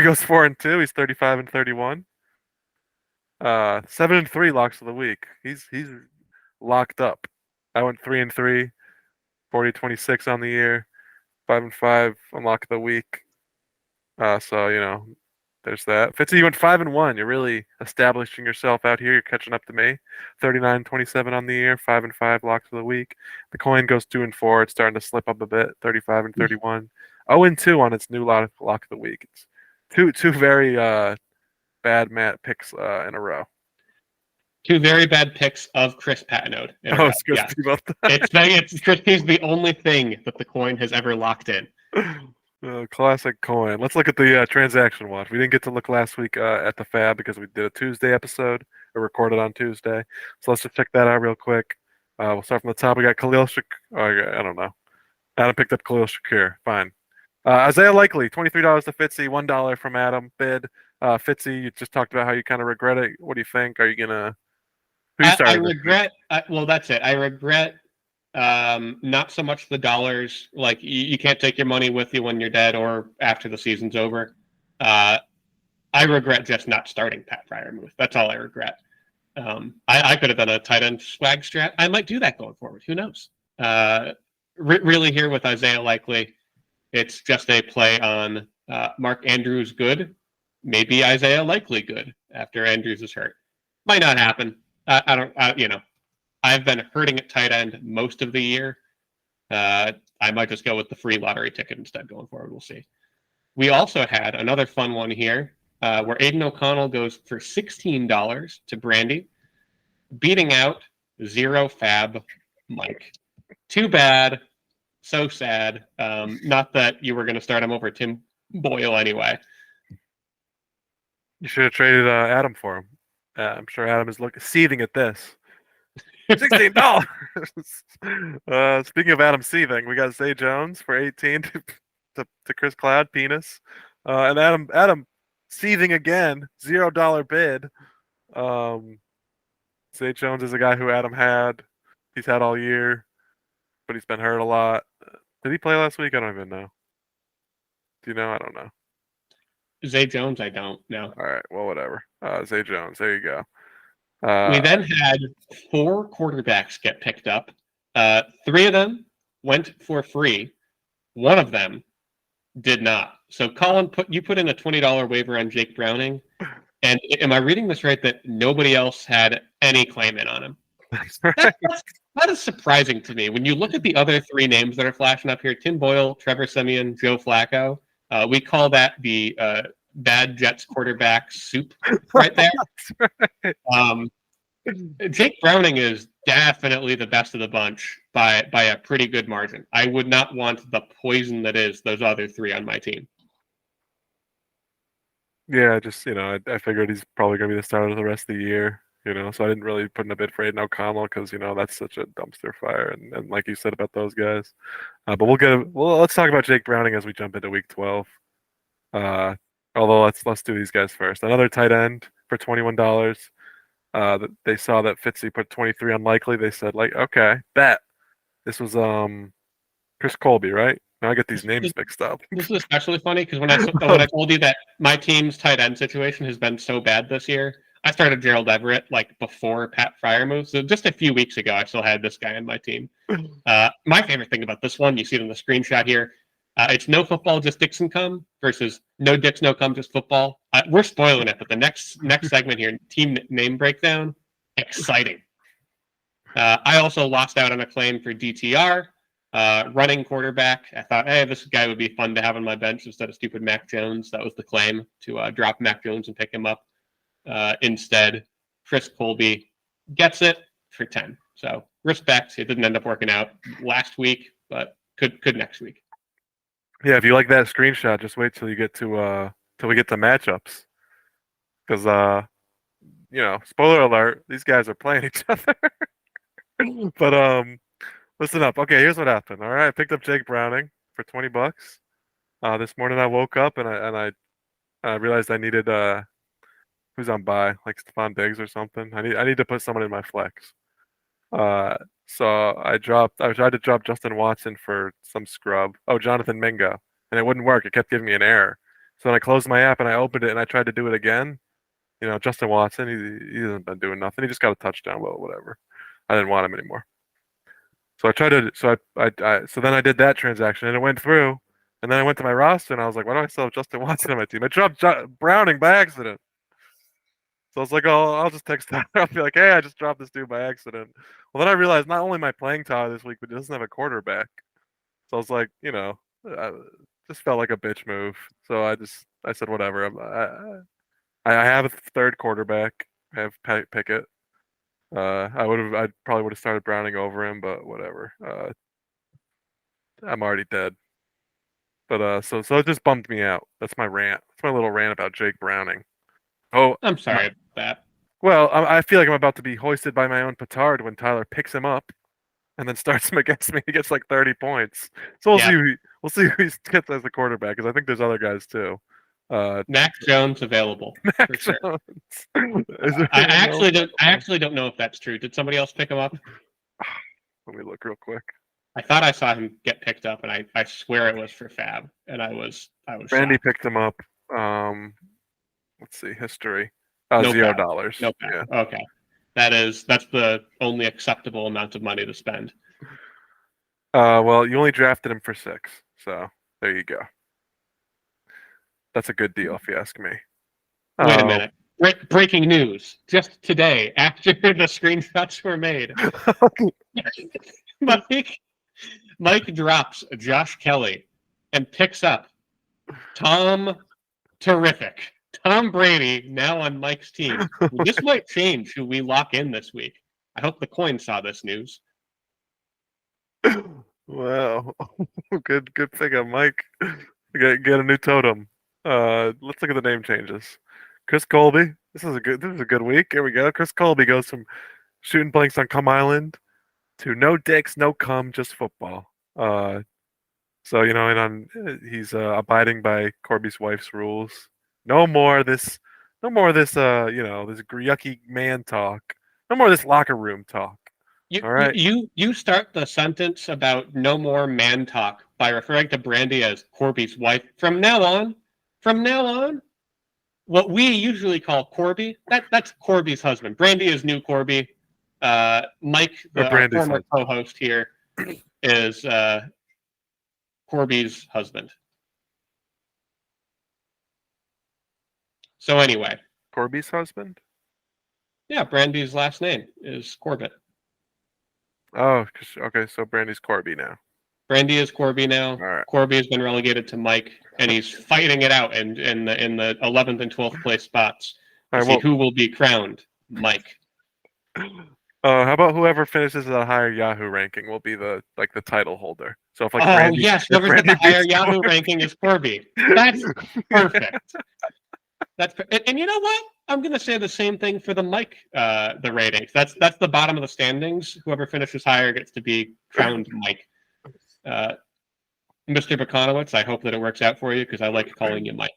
goes 4-2. He's 35-31. 7-3 locks of the week. He's locked up. I went 3-3, 40-26 on the year, 5-5 on lock of the week. So there's that. Fitzy, you went 5-1. You're really establishing yourself out here. You're catching up to me. 39-27 on the year, 5-5 locks of the week. The coin goes 2-4. It's starting to slip up a bit. 35-31. 0-2 on its new lock of the week. It's two very bad Matt picks in a row. Two very bad picks of Chris Patnode in a row. It's good Yeah. to be both. It's Chris. He's the only thing that the coin has ever locked in. Classic coin. Let's look at the transaction watch. We didn't get to look last week at the Fab because we did a Tuesday episode. It recorded on Tuesday. So let's just check that out real quick. We'll start from the top. We got Khalil Shakir. I don't know. Adam picked up Khalil Shakir. Fine. Isaiah Likely, $23 to Fitzy, $1 from Adam. Bid. Fitzy, you just talked about how you kind of regret it. What do you think? Are you gonna? Who you I starting this week? regret. Well, that's it. I regret not so much the dollars. Like you can't take your money with you when you're dead or after the season's over. I regret just not starting Pat Fryermuth. That's all I regret. I could have done a tight end swag strat. I might do that going forward. Who knows? Really, here with Isaiah Likely, it's just a play on Mark Andrews good, maybe Isaiah Likely good after Andrews is hurt. Might not happen. I don't. I've been hurting at tight end most of the year. I might just go with the free lottery ticket instead going forward. We'll see. We also had another fun one here where Aiden O'Connell goes for $16 to Brandy, beating out Zero Fab Mike. Too bad. So sad. Not that you were going to start him over Tim Boyle anyway. You should have traded Adam for him. I'm sure Adam is seething at this. $16. Speaking of Adam seething, we got Zay Jones for 18 to Chris Cloud penis, and Adam seething again, $0 bid. Zay Jones is a guy who Adam had. He's had all year, but he's been hurt a lot. Did he play last week? I don't even know. Do you know? I don't know. Zay Jones, I don't know. All right, well, whatever. Zay Jones, there you go. We then had 4 quarterbacks get picked up. 3 of them went for free. 1 of them did not. So Colin, you put in a $20 waiver on Jake Browning. And am I reading this right that nobody else had any claim in on him? That's right. That is surprising to me. When you look at the other three names that are flashing up here, Tim Boyle, Trevor Siemian, Joe Flacco, we call that the bad Jets quarterback soup right there. That's right. Jake Browning is definitely the best of the bunch by a pretty good margin. I would not want the poison that is those other three on my team. Yeah, just I figured he's probably gonna be the starter the rest of the year. So I didn't really put in a bid for Aiden O'Connell because that's such a dumpster fire, and like you said about those guys. But let's talk about Jake Browning as we jump into week 12. Uh, although let's do these guys first. Another tight end for $21. They saw that Fitzy put 23 unlikely. They said like, okay, bet. This was Chris Colby, right? Now I get these names mixed up. This is especially funny because when I told you that my team's tight end situation has been so bad this year, I started Gerald Everett like before Pat Fryer moved. So just a few weeks ago, I still had this guy on my team. My favorite thing about this one, you see it in the screenshot here, it's no football, just dicks and cum versus no dicks, no cum, just football. We're spoiling it, but the next segment here, team name breakdown, exciting. I also lost out on a claim for DTR. Running quarterback. I thought, hey, this guy would be fun to have on my bench instead of stupid Mac Jones. That was the claim, to drop Mac Jones and pick him up. Instead, Chris Colby gets it for 10. So respect. It didn't end up working out last week, but could next week. Yeah, if you like that screenshot, just wait till you get to till we get to matchups, because spoiler alert, these guys are playing each other. But listen up. Okay, here's what happened. All right, I picked up Jake Browning for $20. This morning I woke up and I realized I needed who's on bye, like Stephon Diggs or something. I need to put someone in my flex. Uh, so I tried to drop Justin Watson for some scrub. Oh, Jonathan Mingo, and it wouldn't work. It kept giving me an error. So then I closed my app and I opened it and I tried to do it again. Justin Watson, he hasn't been doing nothing. He just got a touchdown. Well, whatever. I didn't want him anymore. So I tried to. So then I did that transaction and it went through. And then I went to my roster and I was like, why do I still have Justin Watson on my team? I dropped Browning by accident. So I was like, oh, I'll just text Tyler. I'll be like, hey, I just dropped this dude by accident. Well, then I realized not only am I playing Tyler this week, but he doesn't have a quarterback. So I was like, I just felt like a bitch move. So I said, whatever. I have a third quarterback. I have Pickett. I probably would have started Browning over him, but whatever. I'm already dead. But so it just bummed me out. That's my rant. That's my little rant about Jake Browning. Oh, I'm sorry about that. well, I feel like I'm about to be hoisted by my own petard when Tyler picks him up and then starts him against me. He gets like 30 points. So we'll Yeah. see. We'll see who he gets as a quarterback because I think there's other guys too. Mac Jones available Mac for sure. Jones. I actually don't know if that's true. Did somebody else pick him up? Let me look real quick. I thought I saw him get picked up, and I swear it was for Fab, and I was Randy shocked. picked him up. Let's see history. No $0. No Yeah. Okay, that's the only acceptable amount of money to spend. Well, you only drafted him for 6, so there you go. That's a good deal, if you ask me. Wait a minute. Breaking news. Just today, after the screenshots were made, Mike drops Josh Kelly and picks up Tom Terrific. Tom Brady now on Mike's team. This might change who we lock in this week. I hope the coin saw this news. Wow, good pickup, Mike. Get a new totem. Let's look at the name changes. Chris Colby. This is a good week. Here we go. Chris Colby goes from shooting blanks on Cum Island to no dicks, no cum, just football. So he's abiding by Corby's wife's rules. No more this, this yucky man talk. No more this locker room talk. All right. You start the sentence about no more man talk by referring to Brandy as Corby's wife. From now on, what we usually call Corby, that's Corby's husband. Brandy is new Corby. Mike, our former co-host here, is Corby's husband. So anyway, Corby's husband? Yeah, Brandy's last name is Corbett. Oh, okay. So Brandy's Corby now. Brandy is Corby now. All right. Corby has been relegated to Mike, and he's fighting it out in the 11th and 12th place spots All to right. see Well, who will be crowned Mike. how about whoever finishes at a higher Yahoo ranking will be the title holder. So if like Oh Brandy, yes, if whoever's got Brandy the higher beats Yahoo Corby, ranking is Corby. That's perfect. And you know what? I'm going to say the same thing for the Mike the ratings. That's the bottom of the standings. Whoever finishes higher gets to be crowned Mike. Mr. Baconowitz, I hope that it works out for you because I like calling you Mike.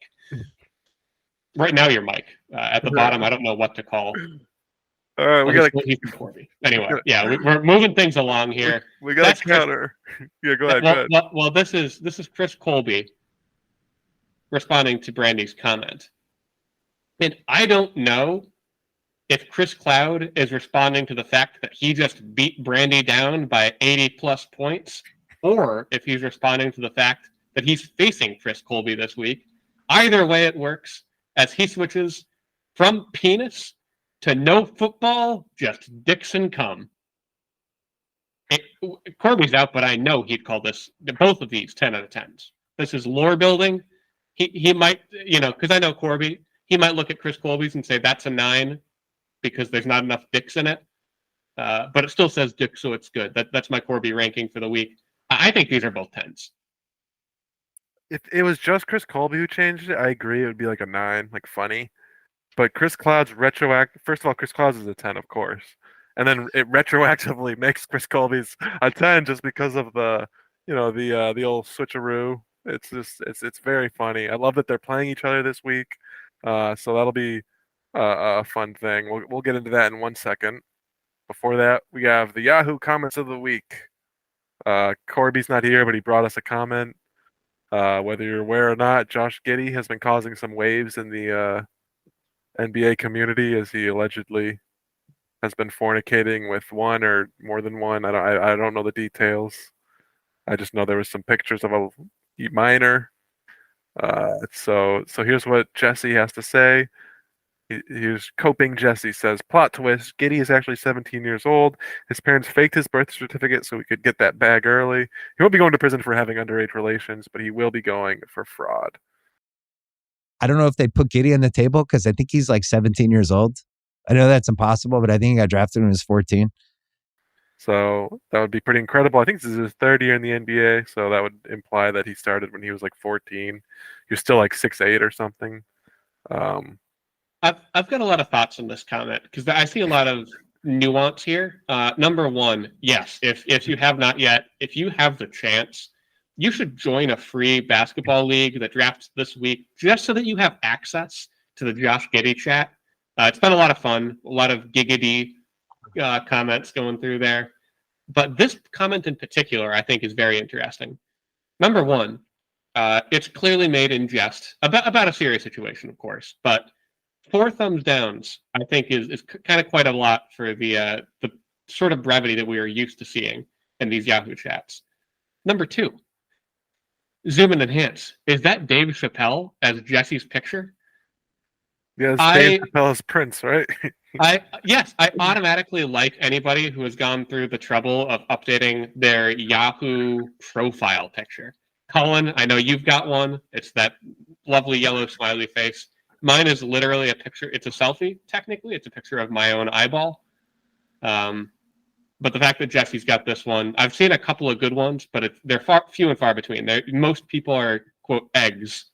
Right now you're Mike. At the bottom, I don't know what to call. All right, Well, he's from Corby. Anyway, yeah, we're moving things along here. we got a counter. Yeah, go ahead. Go ahead. Well, this is Chris Colby responding to Brandy's comment. And I don't know if Chris Cloud is responding to the fact that he just beat Brandy down by 80 plus points, or if he's responding to the fact that he's facing Chris Colby this week. Either way, it works as he switches from penis to no football, just Dixon come. Corby's out, but I know he'd call both of these 10 out of 10s. This is lore building. He might, because I know Corby, he might look at Chris Colby's and say that's a 9 because there's not enough dicks in it. But it still says dick, so it's good. That's my Corby ranking for the week. I think these are both 10s. If it was just Chris Colby who changed it, I agree. It would be like a 9, like funny. But Chris Cloud's retroactive. First of all, Chris Cloud's is a 10, of course, and then it retroactively makes Chris Colby's a 10 just because of the old switcheroo. It's very funny. I love that they're playing each other this week, so that'll be a fun thing. We'll get into that in 1 second. Before that, we have the Yahoo comments of the week. Corby's not here, but he brought us a comment. Whether you're aware or not, Josh Giddey has been causing some waves in the NBA community as he allegedly has been fornicating with one or more than one. I don't know the details. I just know there was some pictures of a minor. So here's what Jesse has to say. Here's coping. Jesse says, plot twist, Giddy is actually 17 years old. His parents faked his birth certificate so he could get that bag early. He won't be going to prison for having underage relations, but he will be going for fraud. I don't know if they put Giddy on the table because I think he's like 17 years old. I know that's impossible, but I think he got drafted when he was 14. So that would be pretty incredible. I think this is his third year in the NBA, so that would imply that he started when he was like 14. He was still like 6'8" or something. I've got a lot of thoughts on this comment because I see a lot of nuance here. Number one, yes, if you have not yet, if you have the chance, you should join a free basketball league that drafts this week just so that you have access to the Josh Giddey chat. It's been a lot of fun, a lot of giggity comments going through there. But this comment in particular, I think, is very interesting. Number one, it's clearly made in jest about a serious situation, of course, but 4 thumbs downs, I think, is kind of quite a lot for the sort of brevity that we are used to seeing in these Yahoo chats. Number 2, zoom and enhance. Is that Dave Chappelle as Jesse's picture? Yeah, it's Dave Chappelle's Prince, right? Yes, I automatically like anybody who has gone through the trouble of updating their Yahoo profile picture. Colin, I know you've got one. It's that lovely yellow smiley face. Mine is literally a picture. It's a selfie, technically. It's a picture of my own eyeball. But the fact that Jesse's got this one, I've seen a couple of good ones, but they're few and far between. Most people are, quote, eggs,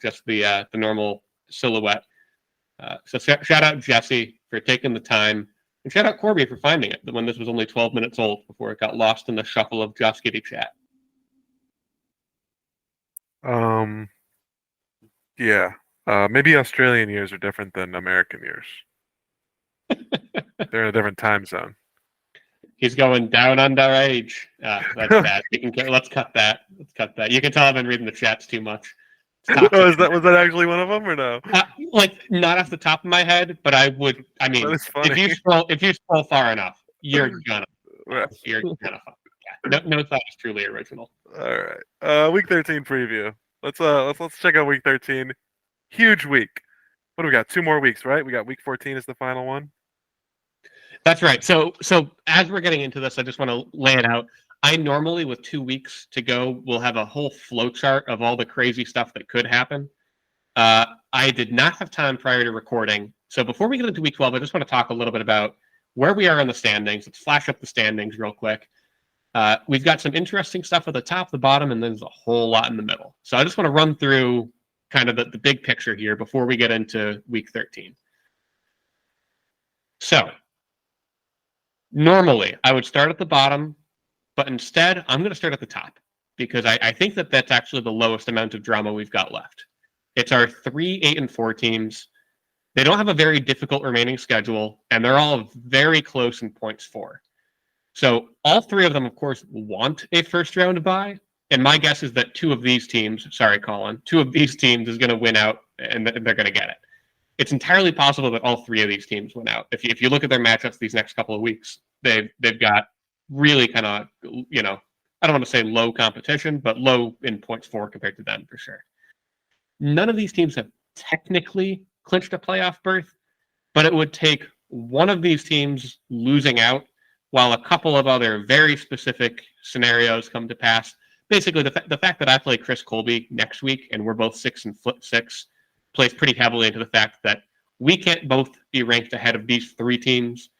just the normal silhouette. So shout out Jesse for taking the time, and shout out Corby for finding it when this was only 12 minutes old before it got lost in the shuffle of Josh Giddey chat. Yeah. Maybe Australian years are different than American years. They're in a different time zone. He's going down underage. That's bad. Let's cut that. Let's cut that. You can tell I've been reading the chats too much. Oh, was that actually one of them or no? Not off the top of my head, but I would. I mean, if you scroll far enough, you're gonna. You're gonna. Yeah. No thought is truly original. All right. Week 13 preview. Let's check out week 13. Huge week. What do we got? 2 more weeks, right? We got week 14 is the final one. That's right. So as we're getting into this, I just want to lay it out. I normally, with 2 weeks to go, will have a whole flow chart of all the crazy stuff that could happen. I did not have time prior to recording. So before we get into week 12, I just want to talk a little bit about where we are in the standings. Let's flash up the standings real quick. We've got some interesting stuff at the top, the bottom, and then there's a whole lot in the middle. So I just want to run through kind of the big picture here before we get into week 13. So normally I would start at the bottom, but instead I'm going to start at the top because I think that that's actually the lowest amount of drama we've got left. It's our 3, 8, and 4 teams. They don't have a very difficult remaining schedule, and they're all very close in points for. So all 3 of them, of course, want a first round bye. And my guess is that 2 of these teams, sorry, Colin, 2 of these teams is going to win out, and they're going to get it. It's entirely possible that all 3 of these teams win out. If you look at their matchups these next couple of weeks, they've got really kind of, I don't want to say low competition, but low in points for compared to them for sure. None of these teams have technically clinched a playoff berth, but it would take one of these teams losing out while a couple of other very specific scenarios come to pass. Basically, the fact that I play Chris Colby next week and we're both 6 and 6 plays pretty heavily into the fact that we can't both be ranked ahead of these 3 teams.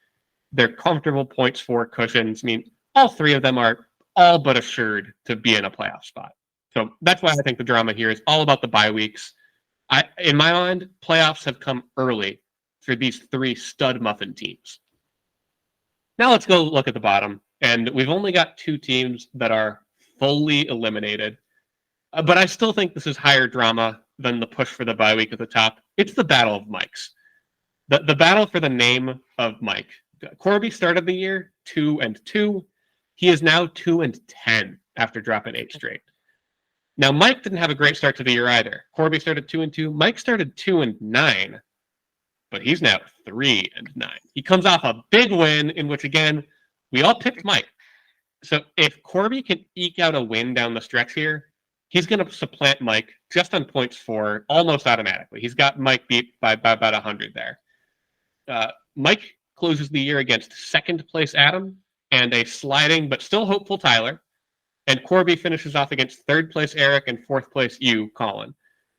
They're comfortable points for cushions. I mean, all 3 of them are all but assured to be in a playoff spot. So that's why I think the drama here is all about the bye weeks. In my mind, playoffs have come early for these 3 stud muffin teams. Now let's go look at the bottom. And we've only got 2 teams that are fully eliminated. But I still think this is higher drama than the push for the bye week at the top. It's the battle of Mikes. The battle for the name of Mike. Corby started the year 2-2. He is now 2-10 after dropping 8 straight. Now, Mike didn't have a great start to the year either. Corby started 2-2. Mike started 2-9, but he's now 3-9. He comes off a big win in which, again, we all picked Mike. So if Corby can eke out a win down the stretch here, he's going to supplant Mike just on points for almost automatically. He's got Mike beat by about 100 there. Mike closes the year against second place Adam and a sliding but still hopeful Tyler. And Corby finishes off against third place Eric and fourth place you, Colin.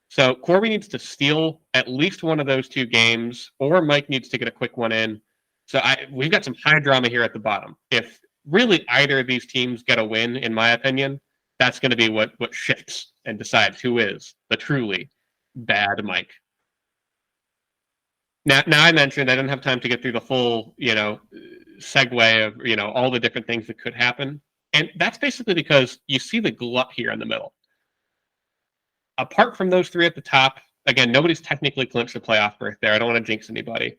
So Corby needs to steal at least one of those 2 games, or Mike needs to get a quick one in. So we've got some high drama here at the bottom. If really either of these teams get a win, in my opinion, that's going to be what shifts and decides who is the truly bad Mike. Now I mentioned I didn't have time to get through the full, segue of, all the different things that could happen. And that's basically because you see the glut here in the middle. Apart from those 3 at the top, again, nobody's technically clinched a playoff berth there. I don't want to jinx anybody.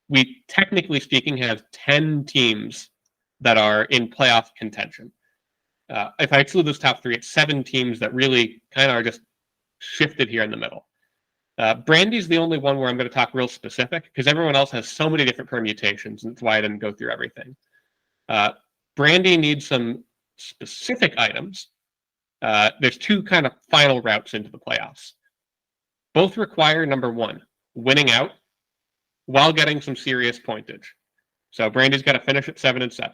We, technically speaking, have 10 teams that are in playoff contention. If I exclude those top 3, it's 7 teams that really kind of are just shifted here in the middle. Brandy's the only one where I'm going to talk real specific because everyone else has so many different permutations, and that's why I didn't go through everything. Brandy needs some specific items. There's 2 kind of final routes into the playoffs. Both require, number 1, winning out while getting some serious pointage. So Brandy's got to finish at 7-7.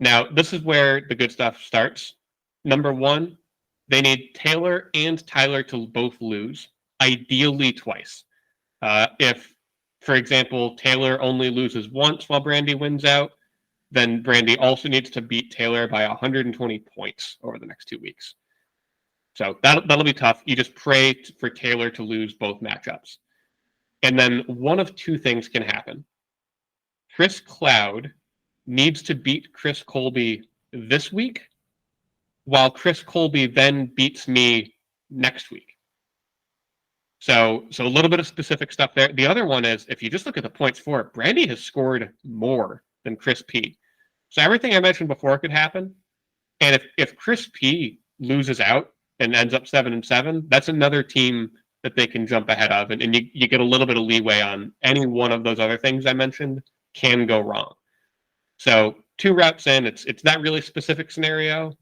Now, this is where the good stuff starts. Number 1, they need Taylor and Tyler to both lose, ideally twice. If, for example, Taylor only loses once while Brandy wins out, then Brandy also needs to beat Taylor by 120 points over the next 2 weeks. So that'll be tough. You just pray for Taylor to lose both matchups. And then one of 2 things can happen. Chris Cloud needs to beat Chris Colby this week, while Chris Colby then beats me next week. So a little bit of specific stuff there. The other one is, if you just look at the points for it, Brandy has scored more than Chris P. So everything I mentioned before could happen. And if Chris P loses out and ends up 7-7, that's another team that they can jump ahead of. And you get a little bit of leeway on any one of those other things I mentioned can go wrong. So 2 routes in, it's that really specific scenario,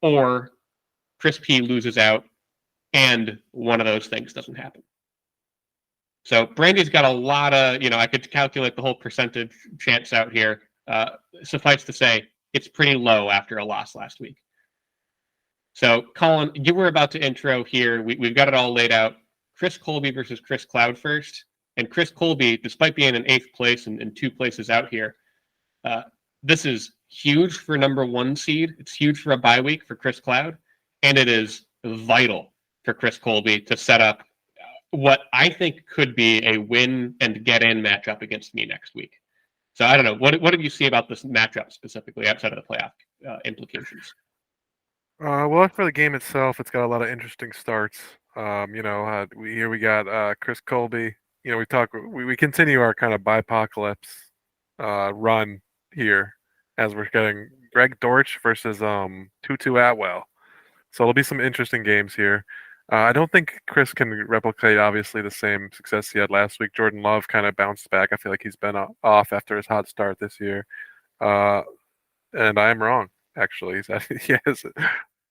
or Chris P loses out and one of those things doesn't happen. So Brandy's got a lot of, I could calculate the whole percentage chance out here. Suffice to say, it's pretty low after a loss last week. So, Colin, you were about to intro here. We've got it all laid out. Chris Colby versus Chris Cloud first. And Chris Colby, despite being in 8th place and 2 places out here, this is huge for number 1 seed. It's huge for a bye week for Chris Cloud. And it is vital for Chris Colby to set up what I think could be a win and get in matchup against me next week. So I don't know. What did you see about this matchup specifically outside of the playoff implications? Well, for the game itself, it's got a lot of interesting starts. We got Chris Colby. We continue our kind of bipocalypse run here as we're getting Greg Dortch versus Tutu Atwell. So there'll be some interesting games here. I don't think Chris can replicate obviously the same success he had last week. Jordan Love kind of bounced back. I feel like he's been off after his hot start this year, and I am wrong. Actually, he has.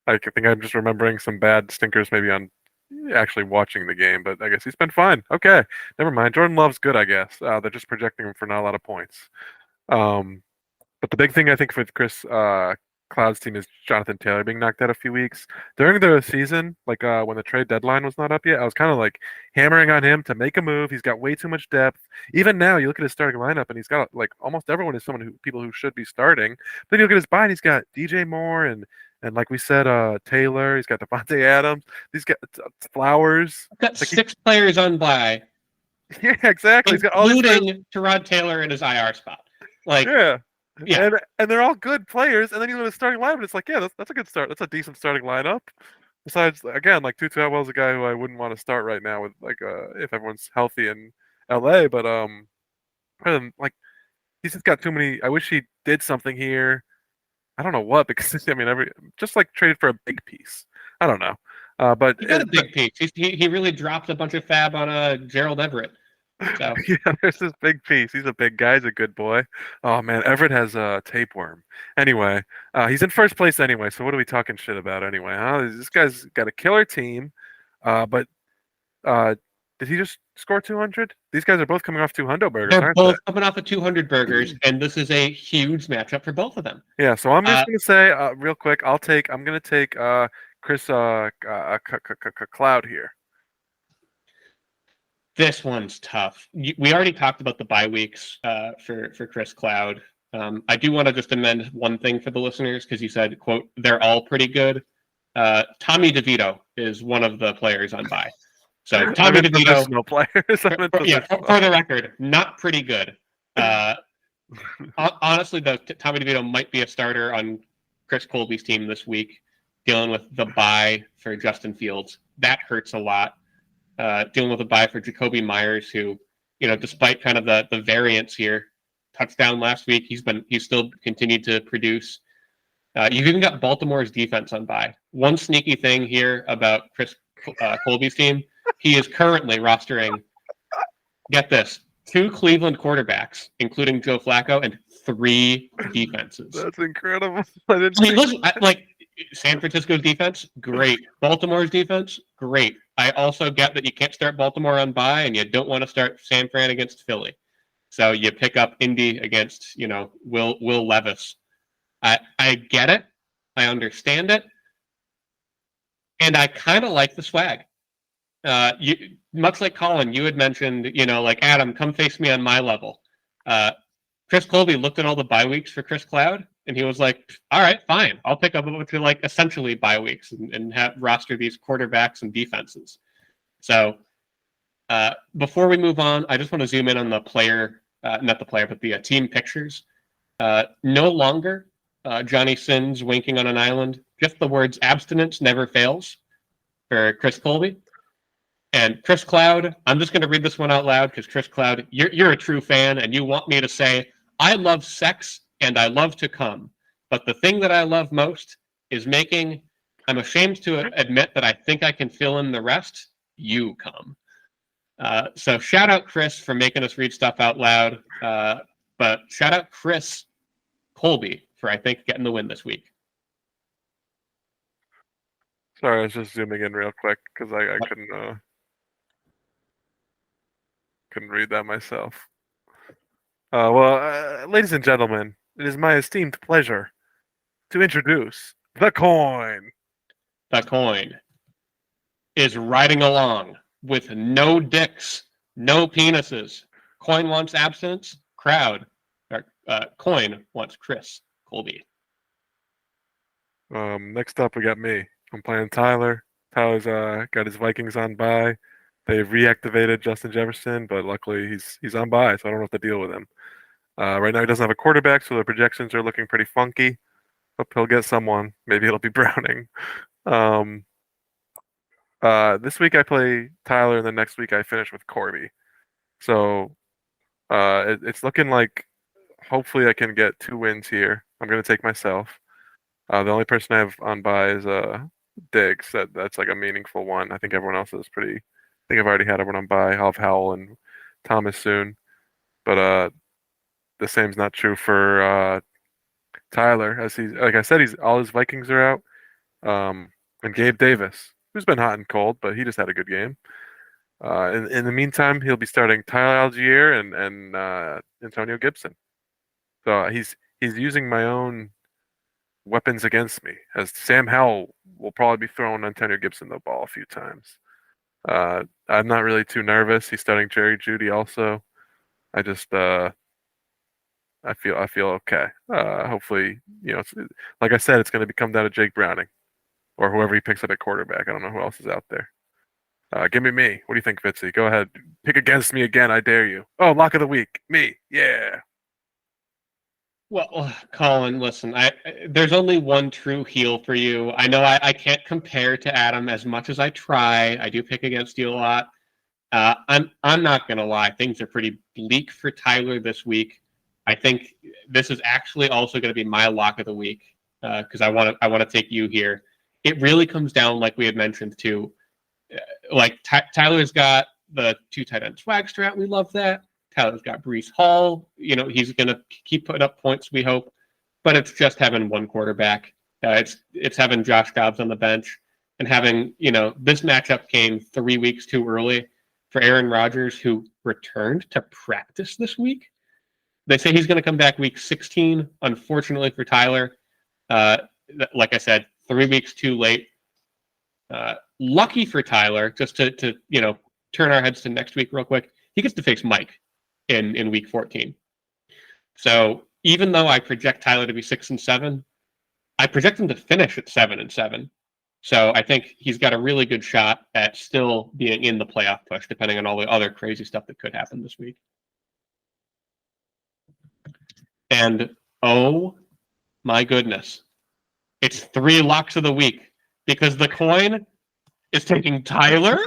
I think I'm just remembering some bad stinkers maybe on actually watching the game, but I guess he's been fine. Okay, never mind. Jordan Love's good, I guess. They're just projecting him for not a lot of points. But the big thing I think for Chris Cloud's team is Jonathan Taylor being knocked out a few weeks during the season. Like when the trade deadline was not up yet, I was kind of like hammering on him to make a move. He's got way too much depth. Even now, you look at his starting lineup, and he's got like almost everyone is people who should be starting. Then you look at his buy, and he's got DJ Moore and like we said, Taylor. He's got Devontae Adams. He's got Flowers. Got like 6 players on bye. Yeah, exactly. He's got all these including Tyrod Taylor in his IR spot. Like, yeah. Yeah, and they're all good players. And then you look at the starting lineup, and it's like, yeah, that's a good start. That's a decent starting lineup. Besides, again, like Tutu Atwell's a guy who I wouldn't want to start right now with, like, if everyone's healthy in LA. But like he's just got too many. I wish he did something here. I don't know what, because I mean, just like traded for a big piece. I don't know. But he got a big piece. He really dropped a bunch of fab on Gerald Everett. So. Yeah, there's this big piece. He's a big guy. He's a good boy. Oh man, Everett has a tapeworm. Anyway, he's in first place anyway. So what are we talking shit about anyway? Huh? This guy's got a killer team, but did he just score 200? These guys are both coming off 200 burgers. They're aren't both they? coming off of 200 burgers, and this is a huge matchup for both of them. Yeah. So I'm just gonna say real quick. I'm gonna take Chris Cloud here. This one's tough. We already talked about the bye weeks for Chris Cloud. I do want to just amend one thing for the listeners because you said, quote, they're all pretty good. Tommy DeVito is one of the players on bye. So Tommy DeVito, players. For the record, not pretty good. Honestly, Tommy DeVito might be a starter on Chris Colby's team this week, dealing with the bye for Justin Fields. That hurts a lot. Dealing with a bye for Jacoby Myers, who, despite kind of the variance here, touchdown last week, he's still continued to produce. You've even got Baltimore's defense on bye. One sneaky thing here about Chris Colby's team, he is currently rostering, get this, 2 Cleveland quarterbacks, including Joe Flacco, and 3 defenses. That's incredible. Listen, San Francisco's defense, great. Baltimore's defense, great. I also get that you can't start Baltimore on bye, and you don't want to start San Fran against Philly. So you pick up Indy against, Will Levis. I get it. I understand it. And I kind of like the swag. Much like Colin, you had mentioned, like, Adam, come face me on my level. Chris Colby looked at all the bye weeks for Chris Cloud, and he was like, all right, fine. I'll pick up a bunch of, essentially bye weeks and have roster these quarterbacks and defenses. So before we move on, I just want to zoom in on the player, not the player, but the team pictures. No longer Johnny Sins winking on an island, just the words abstinence never fails for Chris Colby. And Chris Cloud, I'm just going to read this one out loud because Chris Cloud, you're a true fan and you want me to say, I love sex and I love to come. But the thing that I love most is I'm ashamed to admit that I think I can fill in the rest. You come. So shout out Chris for making us read stuff out loud. But shout out Chris Colby for, I think, getting the win this week. Sorry, I was just zooming in real quick because I couldn't. Couldn't read that myself. Ladies and gentlemen, it is my esteemed pleasure to introduce the coin. The coin is riding along with no dicks, no penises. Coin wants absence. Coin wants Chris Colby. Next up, we got me. I'm playing Tyler. Tyler's got his Vikings on bye. They've reactivated Justin Jefferson, but luckily he's on bye, so I don't know what to deal with him. Right now, he doesn't have a quarterback, so the projections are looking pretty funky. Hope he'll get someone. Maybe it'll be Browning. Um, this week I play Tyler, and then next week I finish with Corby. So it's looking like hopefully I can get 2 wins here. I'm gonna take myself. The only person I have on bye is Diggs. That's like a meaningful one. I think everyone else is pretty. I think I've already had everyone on bye. I'll have Howell and Thomas soon, but the same's not true for Tyler. As he's like I said, he's all his Vikings are out. And Gabe Davis, who's been hot and cold, but he just had a good game. In the meantime, he'll be starting Tyler Algier and Antonio Gibson. So he's using my own weapons against me, as Sam Howell will probably be throwing Antonio Gibson the ball a few times. I'm not really too nervous. He's starting Jerry Judy also. I just I feel okay. Hopefully, like I said, it's going to come down to Jake Browning or whoever he picks up at quarterback. I don't know who else is out there. Give me. What do you think, Fitzy? Go ahead. Pick against me again. I dare you. Oh, lock of the week. Me. Yeah. Well, Colin, listen, there's only one true heel for you. I know I can't compare to Adam as much as I try. I do pick against you a lot. I'm not gonna lie, things are pretty bleak for Tyler this week. I think this is actually also going to be my lock of the week because I want to take you here. It really comes down, like we had mentioned, to Tyler's got the 2 tight end swag strat. We love that. Tyler's got Breece Hall. He's going to keep putting up points, we hope. But it's just having one quarterback. It's having Josh Dobbs on the bench and having, this matchup came 3 weeks too early for Aaron Rodgers, who returned to practice this week. They say he's going to come back week 16. Unfortunately for Tyler, like I said, 3 weeks too late. Lucky for Tyler, just to turn our heads to next week real quick, he gets to face Mike in week 14. So even though I project Tyler to be 6-7, I project him to finish at 7-7. So I think he's got a really good shot at still being in the playoff push, depending on all the other crazy stuff that could happen this week. And oh my goodness, it's 3 locks of the week because the coin is taking Tyler.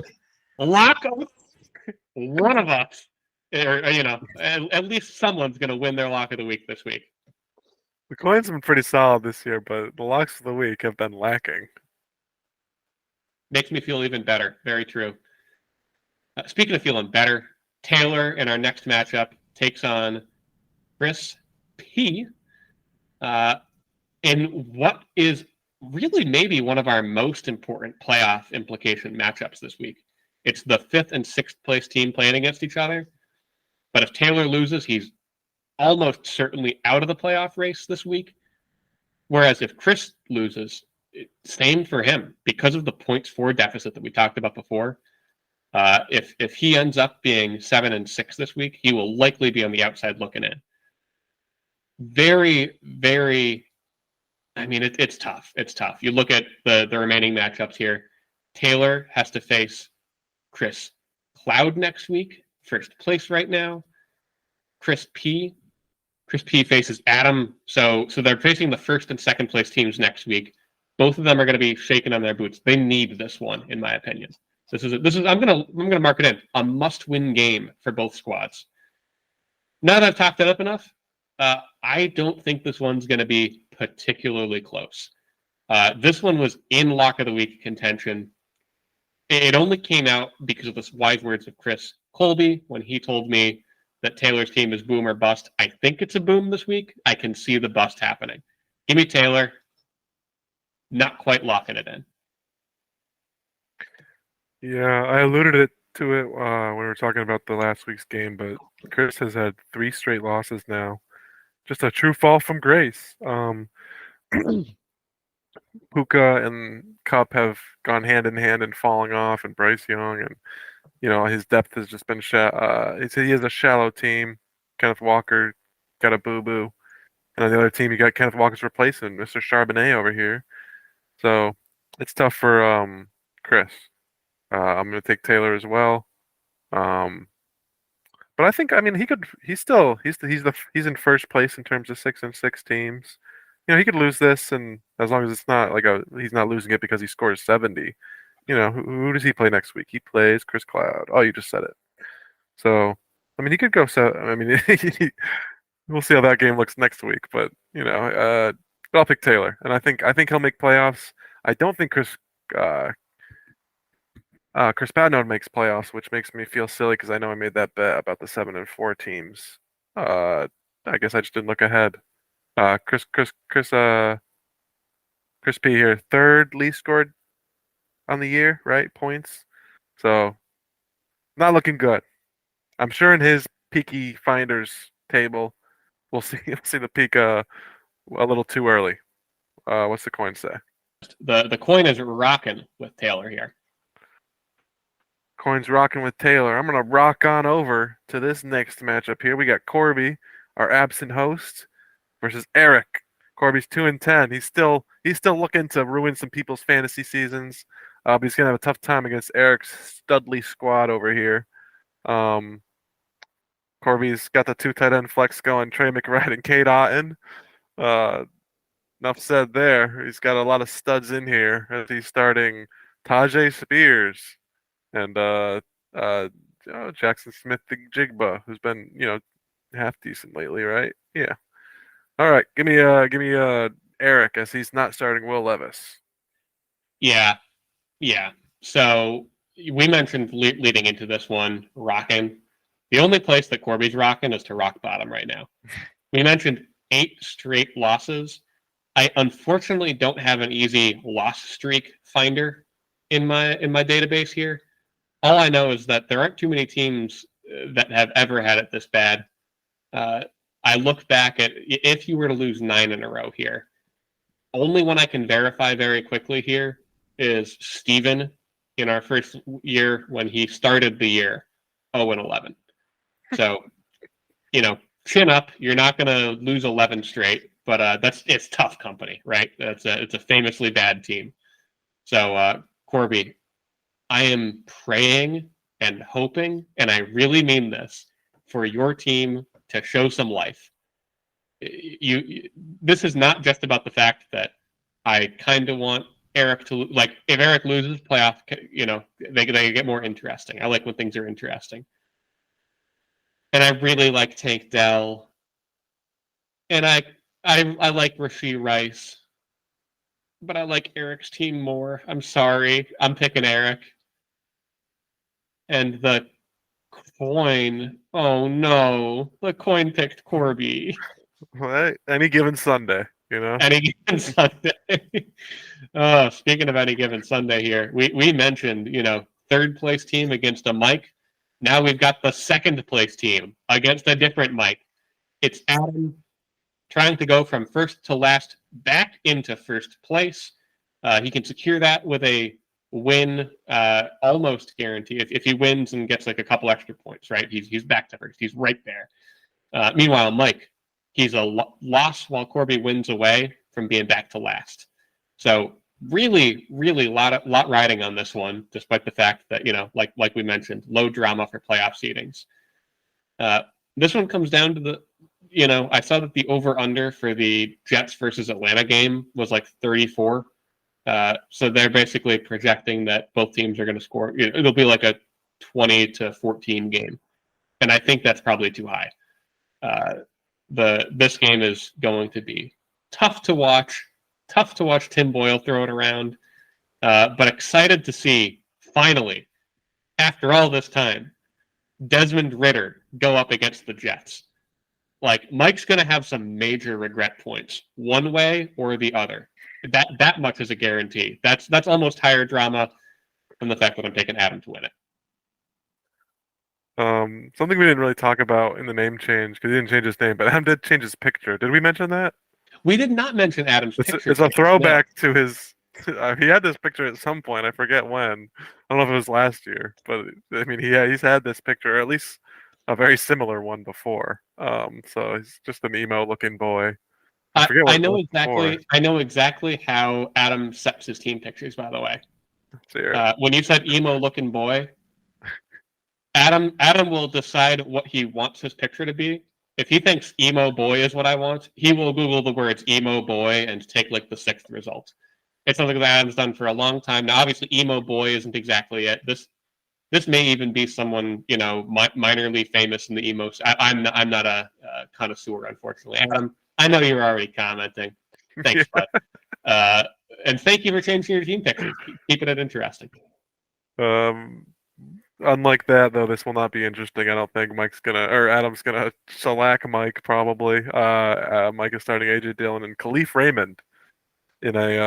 Lock of one of us, or at least someone's going to win their lock of the week this week. The coin's been pretty solid this year, but the locks of the week have been lacking. Makes me feel even better. Very true. Speaking of feeling better, Taylor in our next matchup takes on Chris P. In what is really maybe one of our most important playoff implication matchups this week. It's the 5th and 6th place team playing against each other. But if Taylor loses, he's almost certainly out of the playoff race this week. Whereas if Chris loses, same for him because of the points for deficit that we talked about before. If he ends up being 7-6 this week, he will likely be on the outside looking in. Very, very. I mean, it's tough. It's tough. You look at the remaining matchups here. Taylor has to face Chris Cloud next week, 1st place right now. Chris P faces Adam. So they're facing the 1st and 2nd place teams next week. Both of them are going to be shaking on their boots. They need this one, in my opinion. This is I'm gonna mark it in a must-win game for both squads. Now that I've talked that up enough, I don't think this one's going to be particularly close. This one was in lock of the week contention. It only came out because of the wise words of Chris Colby when he told me that Taylor's team is boom or bust. I think it's a boom this week. I can see the bust happening. Give me Taylor. Not quite locking it in. Yeah, I alluded to it when we were talking about the last week's game, but Chris has had 3 straight losses now. Just a true fall from grace. Puka and Cup have gone hand in hand and falling off, and Bryce Young, and his depth has just been he has a shallow team. Kenneth Walker got a boo boo, and on the other team you got Kenneth Walker's replacement, Mr. Charbonnet over here. So it's tough for Chris. I'm going to take Taylor as well. But I mean he could. He's in first place in terms of 6-6 teams. He could lose this, and as long as it's not like he's not losing it because he scores 70. Who does he play next week? He plays Chris Cloud. Oh, you just said it. So, I mean, he could go. So, I mean, we'll see how that game looks next week. But but I'll pick Taylor, and I think he'll make playoffs. I don't think Chris Padnode makes playoffs, which makes me feel silly because I know I made that bet about the 7-4 teams. I guess I just didn't look ahead. Chris P here, third least scored on the year, right? Points. So not looking good. I'm sure in his peaky finders table, we'll see the peak a little too early. What's the coin say? The coin is rocking with Taylor here. Coin's rocking with Taylor. I'm gonna rock on over to this next matchup here. We got Corby, our absent host, versus Eric. Corby's 2-10. He's still looking to ruin some people's fantasy seasons. But he's gonna have a tough time against Eric's Studley squad over here. Corby's got the 2 tight end flex going, Trey McBride and Kate Otten. Enough said there. He's got a lot of studs in here as he's starting Tajay Spears and Jackson Smith the Jigba, who's been half decent lately, right? Yeah. All right, give me Eric as he's not starting Will Levis. Yeah. So we mentioned leading into this one, rocking. The only place that Corby's rocking is to rock bottom right now. We mentioned 8 straight losses. I unfortunately don't have an easy loss streak finder in my database here. All I know is that there aren't too many teams that have ever had it this bad. I look back at if you were to lose 9 in a row here. Only one I can verify very quickly here is Steven in our first year when he started the year 0-11. So, chin up. You're not going to lose 11 straight, but it's tough company, right? It's a famously bad team. So, Corby, I am praying and hoping, and I really mean this, for your team to show some life. This is not just about the fact that I kind of want Eric to if Eric loses playoff, they get more interesting. I like when things are interesting. And I really like Tank Dell. And I like Rashee Rice. But I like Eric's team more. I'm sorry. I'm picking Eric. And the coin. Oh no. The coin picked Corby. Right? Any given Sunday, Any given Sunday. Speaking of any given Sunday here, we mentioned, third place team against a Mike. Now we've got the second place team against a different Mike. It's Adam trying to go from first to last back into first place. He can secure that with a win, almost guarantee. If he wins and gets a couple extra points, right? He's back to first. He's right there. Meanwhile, Mike, he's a loss while Corby wins away from being back to last. So really, really lot riding on this one, despite the fact that, like we mentioned, low drama for playoff seedings. This one comes down to I saw that the over-under for the Jets versus Atlanta game was 34. So they're basically projecting that both teams are going to score. It'll be a 20-14 game. And I think that's probably too high. This game is going to be tough to watch Tim Boyle throw it around, but excited to see, finally, after all this time, Desmond Ridder go up against the Jets. Mike's going to have some major regret points, one way or the other. That much is a guarantee. That's almost higher drama than the fact that I'm taking Adam to win it. Something we didn't really talk about in the name change because he didn't change his name, but Adam did change his picture. Did we mention that? We did not mention Adam's picture It's a change. No. throwback to his. He had this picture at some point. I forget when. I don't know if it was last year, but I mean, he's had this picture, or at least a very similar one before. So he's just an emo-looking boy. I forget what I it know was before. exactly. I know exactly how Adam sets his team pictures. By the way, Let's hear it. when you said emo looking boy, Adam will decide what he wants his picture to be. If he thinks emo boy is what I want, he will Google the words emo boy and take like the 6th result. It's something that Adam's done for a long time. Now, obviously, emo boy isn't exactly it. This may even be someone minorly famous in the emo. I'm not a connoisseur, unfortunately. Adam, I know you're already commenting. Thanks, Yeah. bud. And thank you for changing your team pictures. Keeping it interesting. Um, Unlike that though, this will not be interesting. I don't think Adam's gonna shellac Mike probably. Mike is starting AJ Dillon and Khalif Raymond in a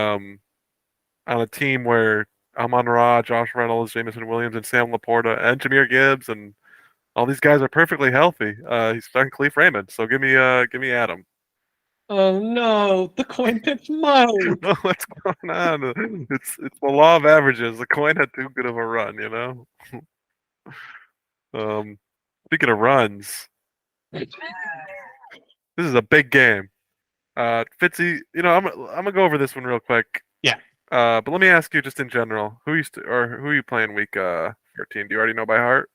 on a team where Amon Ra, Josh Reynolds, Jamison Williams, and Sam Laporta, and Jameer Gibbs, and all these guys are perfectly healthy. He's starting Khalif Raymond, so give me Adam. Oh no, the coin picked mine. What's going on? It's the law of averages. The coin had too good of a run, you know. Speaking of runs, this is a big game. Fitzy, I'm gonna go over this one real quick. Yeah. But let me ask you just in general, who are you playing week 13? Do you already know by heart?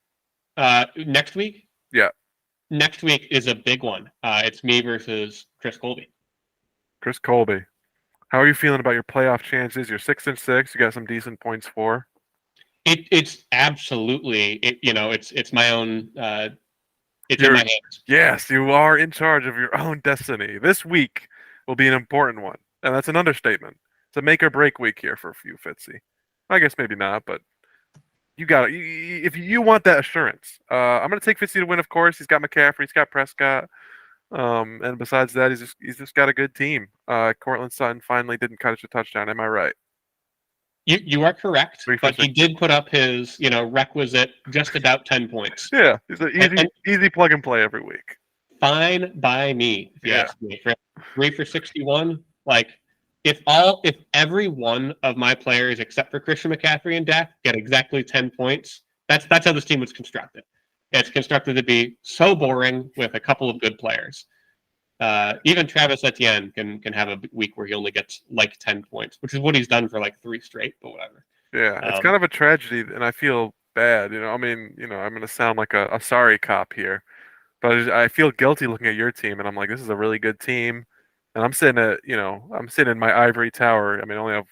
Next week? Yeah. Next week is a big one. It's me versus Chris Colby. Chris Colby. How are you feeling about your playoff chances? You're 6-6. You got some decent points for. It's absolutely it's my own. It's in my hands. Yes, you are in charge of your own destiny. This week will be an important one, and that's an understatement. It's a make or break week here for you, Fitzy. I guess maybe not, but you got it. If you want that assurance, I'm going to take Fitzy to win. Of course, he's got McCaffrey, he's got Prescott, and besides that, he's just got a good team. Cortland Sutton finally didn't catch a touchdown. Am I right? You are correct, 3 for but he 6. did put up his requisite just about 10 points. Yeah, it's an easy plug and play every week. Fine by me, if you Yeah. ask me. For 3 for 61, like if every one of my players except for Christian McCaffrey and Dak get exactly 10 points, that's how this team was constructed. It's constructed to be so boring with a couple of good players. Even Travis Etienne can have a week where he only gets like 10 points, which is what he's done for like 3 straight, but whatever. Yeah, it's kind of a tragedy, and I feel bad. I mean, I'm going to sound like a sorry cop here, but I feel guilty looking at your team, and I'm like, this is a really good team, and I'm sitting in my ivory tower. I mean, I only have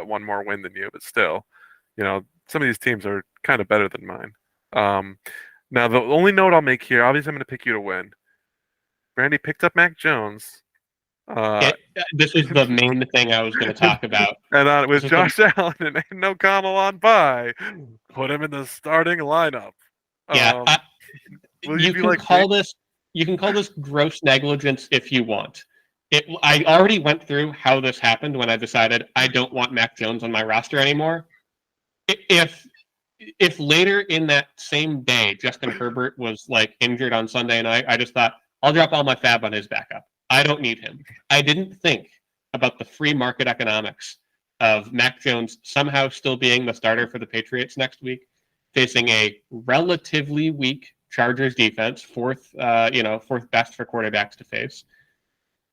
one more win than you, but still, some of these teams are kind of better than mine. Now the only note I'll make here, obviously, I'm going to pick you to win. Brandy picked up Mac Jones. This is the main thing I was going to talk about. And with Josh Allen and Aiden O'Connell on bye, put him in the starting lineup. Yeah, you can call this gross negligence if you want. I already went through how this happened when I decided I don't want Mac Jones on my roster anymore. If later in that same day Justin Herbert was like injured on Sunday night, I just thought I'll drop all my fab on his backup. I don't need him. I didn't think about the free market economics of Mac Jones somehow still being the starter for the Patriots next week, facing a relatively weak Chargers defense, fourth best for quarterbacks to face.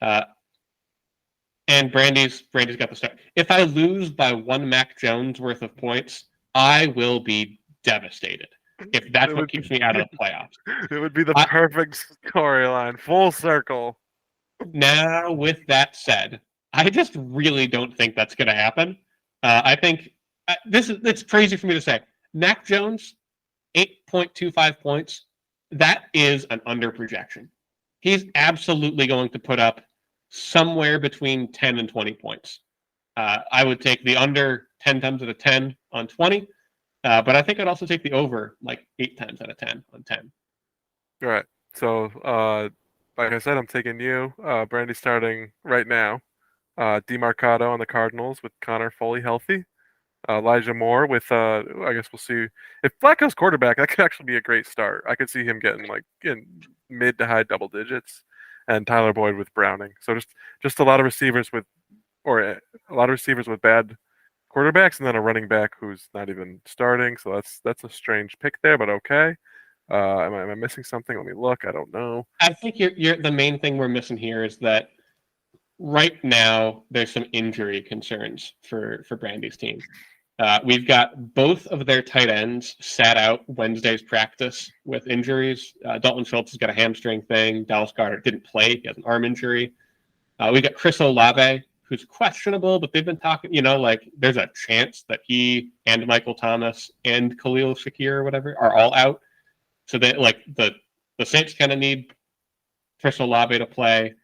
And Brandy's got the start. If I lose by one Mac Jones worth of points, I will be devastated. If that's what keeps me out of the playoffs. It would be the perfect storyline, full circle. Now, with that said, I just really don't think that's going to happen. I think it's crazy for me to say. Mac Jones, 8.25 points. That is an under projection. He's absolutely going to put up somewhere between 10 and 20 points. I would take the under 10 times out of 10 on 20. But I think I'd also take the over like 8 times out of 10 on 10. All right. So, like I said, I'm taking you. Brandy's starting right now. DeMarcado on the Cardinals with Connor fully healthy. Elijah Moore with I guess we'll see if Flacco's quarterback. That could actually be a great start. I could see him getting like in mid to high double digits, and Tyler Boyd with Browning. So just a lot of receivers with a lot of receivers with bad quarterbacks, and then a running back who's not even starting. So that's a strange pick there, but okay. Am I missing something? Let me look. I don't know. I think you're the main thing we're missing here is that right now there's some injury concerns for Brandy's team. We've got both of their tight ends sat out Wednesday's practice with injuries. Dalton Schultz has got a hamstring thing. Dallas Goedert didn't play; he has an arm injury. We got Chris Olave, who's questionable, but they've been talking. Like there's a chance that he and Michael Thomas and Khalil Shakir or whatever are all out. So that like the Saints kind of need Chris Olave to play.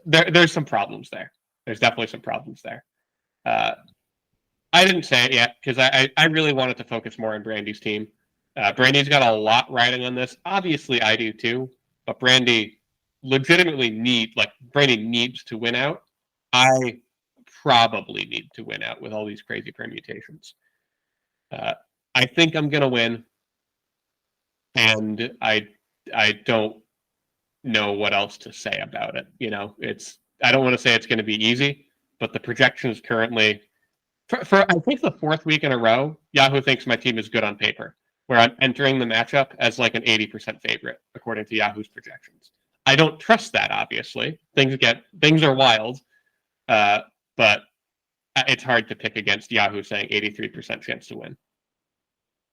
There's some problems there. There's definitely some problems there. I didn't say it yet because I really wanted to focus more on Brandy's team. Brandy's got a lot riding on this. Obviously, I do too. But Brandy legitimately Brandy needs to win out. I probably need to win out with all these crazy permutations. I think I'm gonna win, and I don't know what else to say about it. I don't want to say it's going to be easy, but the projections currently for I think the fourth week in a row, Yahoo thinks my team is good on paper, where I'm entering the matchup as like an 80% favorite according to Yahoo's projections. I don't trust that, obviously. Things are wild, but it's hard to pick against Yahoo saying 83% chance to win.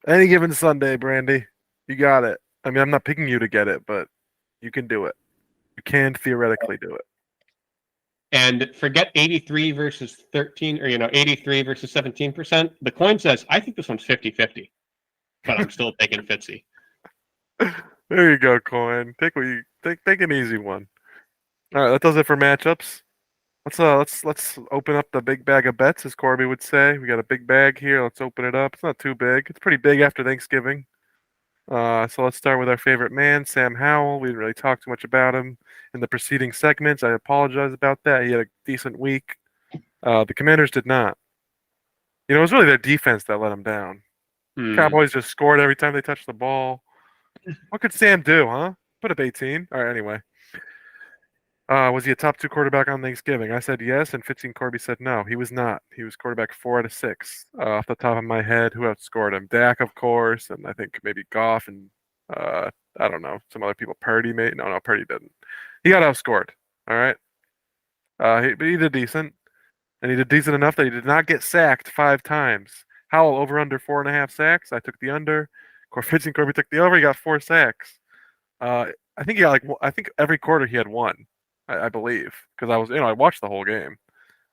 Any given Sunday, Brandy, you got it. I mean, I'm not picking you to get it, but you can do it. You can theoretically do it. And forget 83 versus 13, or 83 versus 17%. The coin says I think this one's 50-50, but I'm still taking Fitzy. There you go, Coin. Take an easy one. All right, that does it for matchups. Let's open up the big bag of bets, as Corby would say. We got a big bag here. Let's open it up. It's not too big. It's pretty big after Thanksgiving. So let's start with our favorite man, Sam Howell. We didn't really talk too much about him in the preceding segments. I apologize about that. He had a decent week. The Commanders did not. It was really their defense that let him down. Cowboys just scored every time they touched the ball. What could Sam do, huh? Put up 18. All right, anyway. Was he a top 2 quarterback on Thanksgiving? I said yes, and Fitzy and Corby said no. He was not. He was quarterback 4 out of 6. Off the top of my head, who outscored him? Dak, of course, and I think maybe Goff and I don't know, some other people. Purdy, maybe. No, Purdy didn't. He got outscored. All right. But he did decent, and he did decent enough that he did not get sacked 5 times. Howell over under 4.5 sacks. I took the under. Fitzy and Corby took the over. He got 4 sacks. I think he got I think every quarter he had 1. I believe, because I watched the whole game.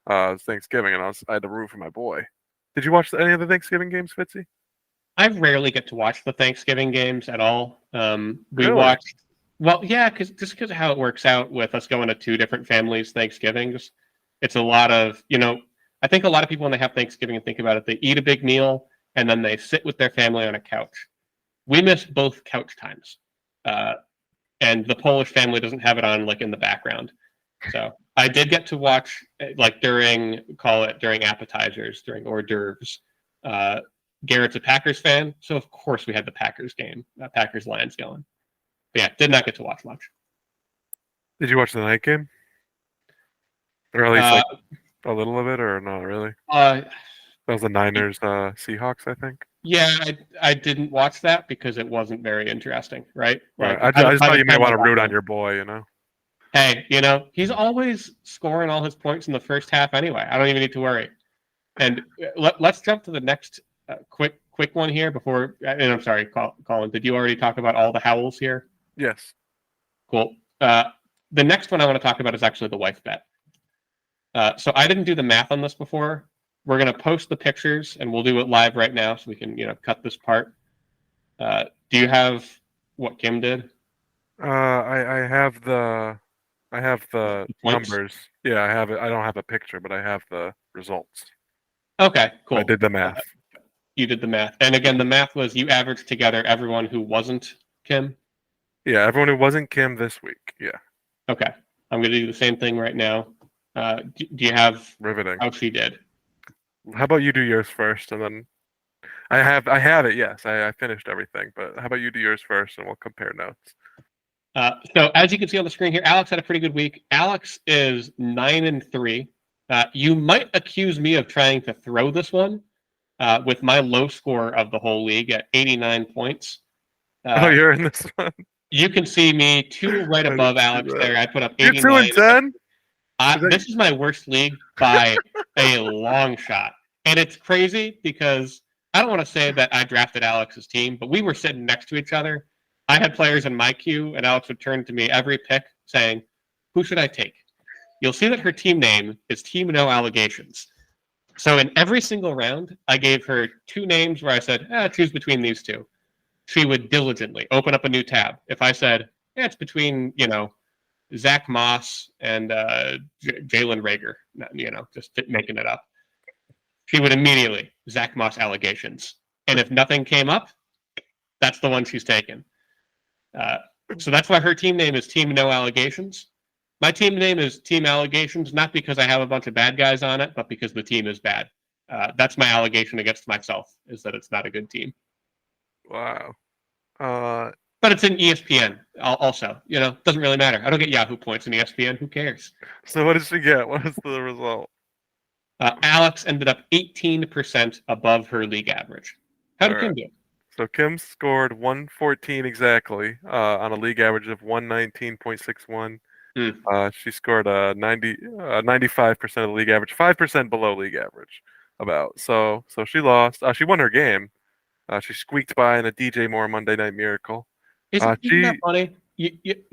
It was Thanksgiving, and I had to root for my boy. Did you watch any of the Thanksgiving games, Fitzy? I rarely get to watch the Thanksgiving games at all. We Really? watched, well, yeah, because of how it works out with us going to 2 different families' Thanksgivings. It's a lot of, I think a lot of people when they have Thanksgiving and think about it, they eat a big meal and then they sit with their family on a couch. We miss both couch times. And the Polish family doesn't have it on like in the background. So I did get to watch like during appetizers, during hors d'oeuvres. Garrett's a Packers fan, so of course we had the Packers game, Packers Lions going. But yeah, did not get to watch much. Did you watch the night game? Or at least like a little of it, or not really? That was the Niners Seahawks, I think. Yeah, I didn't watch that because it wasn't very interesting, right? Right. I just thought you may want to root on your boy, Hey, he's always scoring all his points in the first half anyway. I don't even need to worry. And let's jump to the next quick one here before. And I'm sorry, Colin. Did you already talk about all the Howells here? Yes. Cool. The next one I want to talk about is actually the wife bet. So I didn't do the math on this before. We're going to post the pictures, and we'll do it live right now so we can, cut this part. Do you have what Kim did? I have the numbers. Yeah, I have it. I don't have a picture, but I have the results. Okay, cool. I did the math. You did the math. And again, the math was you averaged together everyone who wasn't Kim? Yeah, everyone who wasn't Kim this week. Yeah. Okay. I'm going to do the same thing right now. Do you have riveting how she did? How about you do yours first, and then I have it. Yes, I finished everything. But how about you do yours first, and we'll compare notes. So as you can see on the screen here, Alex had a pretty good week. Alex is 9-3. You might accuse me of trying to throw this one with my low score of the whole league at 89 points. Oh, you're in this one. You can see me 2 right I above didn't see Alex that. there. I put up You're 89. 2-10. This is my worst league by a long shot. And it's crazy because I don't want to say that I drafted Alex's team, but we were sitting next to each other. I had players in my queue, and Alex would turn to me every pick saying, "Who should I take?" You'll see that her team name is Team No Allegations. So in every single round, I gave her 2 names where I said, choose between these 2. She would diligently open up a new tab. If I said, it's between, Zach Moss and Jalen Rager, just making it up. She would immediately Zach Moss allegations, and if nothing came up, that's the one she's taken. So that's why her team name is Team No Allegations. My team name is Team Allegations, not because I have a bunch of bad guys on it, but because the team is bad. That's my allegation against myself, is that it's not a good team. Wow. But it's in ESPN also. Doesn't really matter. I don't get Yahoo points in ESPN. Who cares? So what did she get? What was the result? Alex ended up 18% above her league average. How did Kim do? So Kim scored 114 exactly on a league average of 119.61. She scored 95% of the league average, 5% below league average. So she lost. She won her game. She squeaked by in a DJ Moore Monday Night Miracle. Isn't that funny?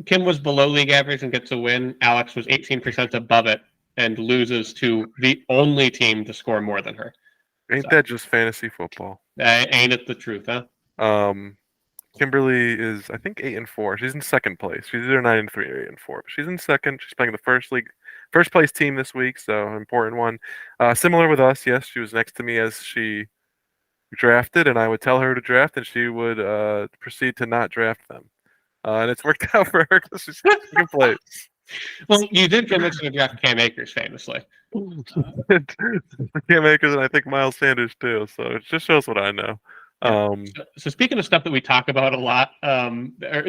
Kim was below league average and gets a win. Alex was 18% above it and loses to the only team to score more than her. Ain't that just fantasy football? Ain't it the truth, huh? Kimberly is, I think, 8-4. She's in second place. She's either 9-3 or 8-4. But she's in second. She's playing the first place team this week, so an important one. Similar with us, yes, she was next to me as she drafted, and I would tell her to draft, and she would proceed to not draft them. And it's worked out for her because she's in second place. Well, you did convince her to draft Cam Akers famously. Cam Akers and I think Miles Sanders too. So it just shows what I know. So speaking of stuff that we talk about a lot,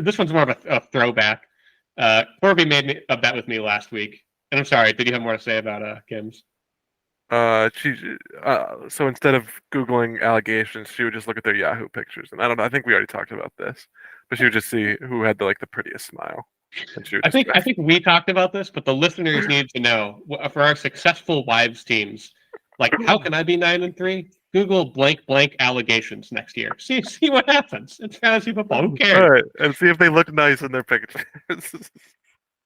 this one's more of a throwback. Corby made a bet with me last week, and I'm sorry. Did you have more to say about Kim's? So instead of Googling allegations, she would just look at their Yahoo pictures, and I don't know. I think we already talked about this, but she would just see who had the prettiest smile. I think we talked about this, but the listeners need to know for our successful wives teams. How can I be 9-3? Google blank allegations next year. See what happens. It's fantasy football. Who cares? All right, and see if they look nice in their pictures.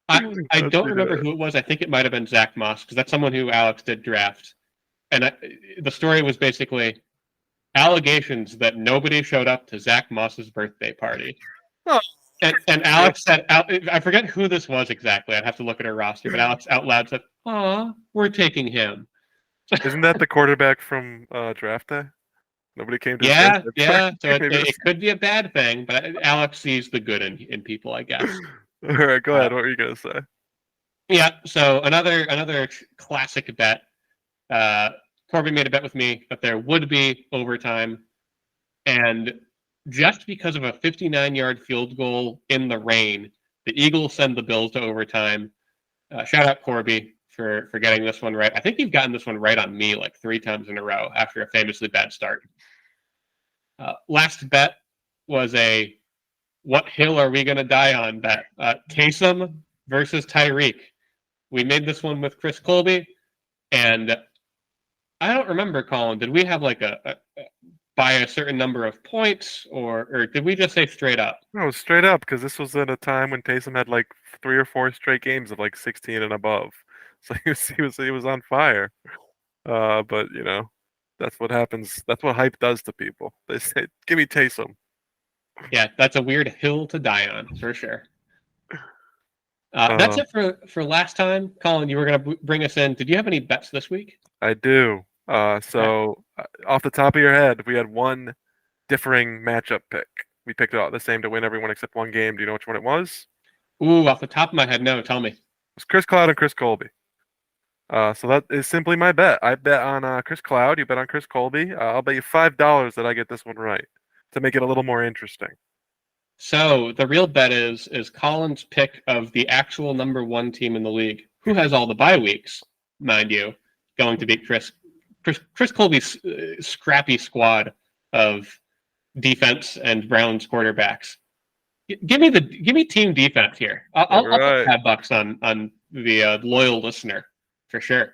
I don't remember who it was. I think it might have been Zach Moss because that's someone who Alex did draft. And the story was basically allegations that nobody showed up to Zach Moss's birthday party. Oh. And Alex said, I forget who this was exactly. I'd have to look at her roster, but Alex out loud said, "Aw, we're taking him." Isn't that the quarterback from draft day? Nobody came to. Yeah. So it could be a bad thing, but Alex sees the good in people, I guess. All right, go ahead. What were you gonna say? Yeah. So another classic bet. Corbin made a bet with me that there would be overtime, and just because of a 59-yard field goal in the rain, the Eagles send the Bills to overtime. Shout out Corby for getting this one right. I think you've gotten this one right on me 3 times in a row after a famously bad start. Last bet was a what hill are we going to die on bet. Taysom versus Tyreek. We made this one with Chris Colby, and I don't remember, Colin. Did we have by a certain number of points, or did we just say straight up? No, straight up, because this was at a time when Taysom had 3 or 4 straight games of 16 and above, so he was on fire. But that's what happens. That's what hype does to people. They say, "Give me Taysom." Yeah, that's a weird hill to die on for sure. That's it for last time, Colin. You were going to bring us in. Did you have any bets this week? I do. So off the top of your head, we had one differing matchup pick. We picked out the same to win everyone except one game. Do you know which one it was? Ooh, off the top of my head, no. Tell me. It was Chris Cloud and Chris Colby. So that is simply my bet. I bet on Chris Cloud. You bet on Chris Colby. I'll bet you $5 that I get this one right to make it a little more interesting. So the real bet is Colin's pick of the actual number one team in the league, who has all the bye weeks, mind you, going to beat Chris Colby's scrappy squad of defense and Browns quarterbacks. Give me team defense here. I'll put Right. $5 on the loyal listener for sure.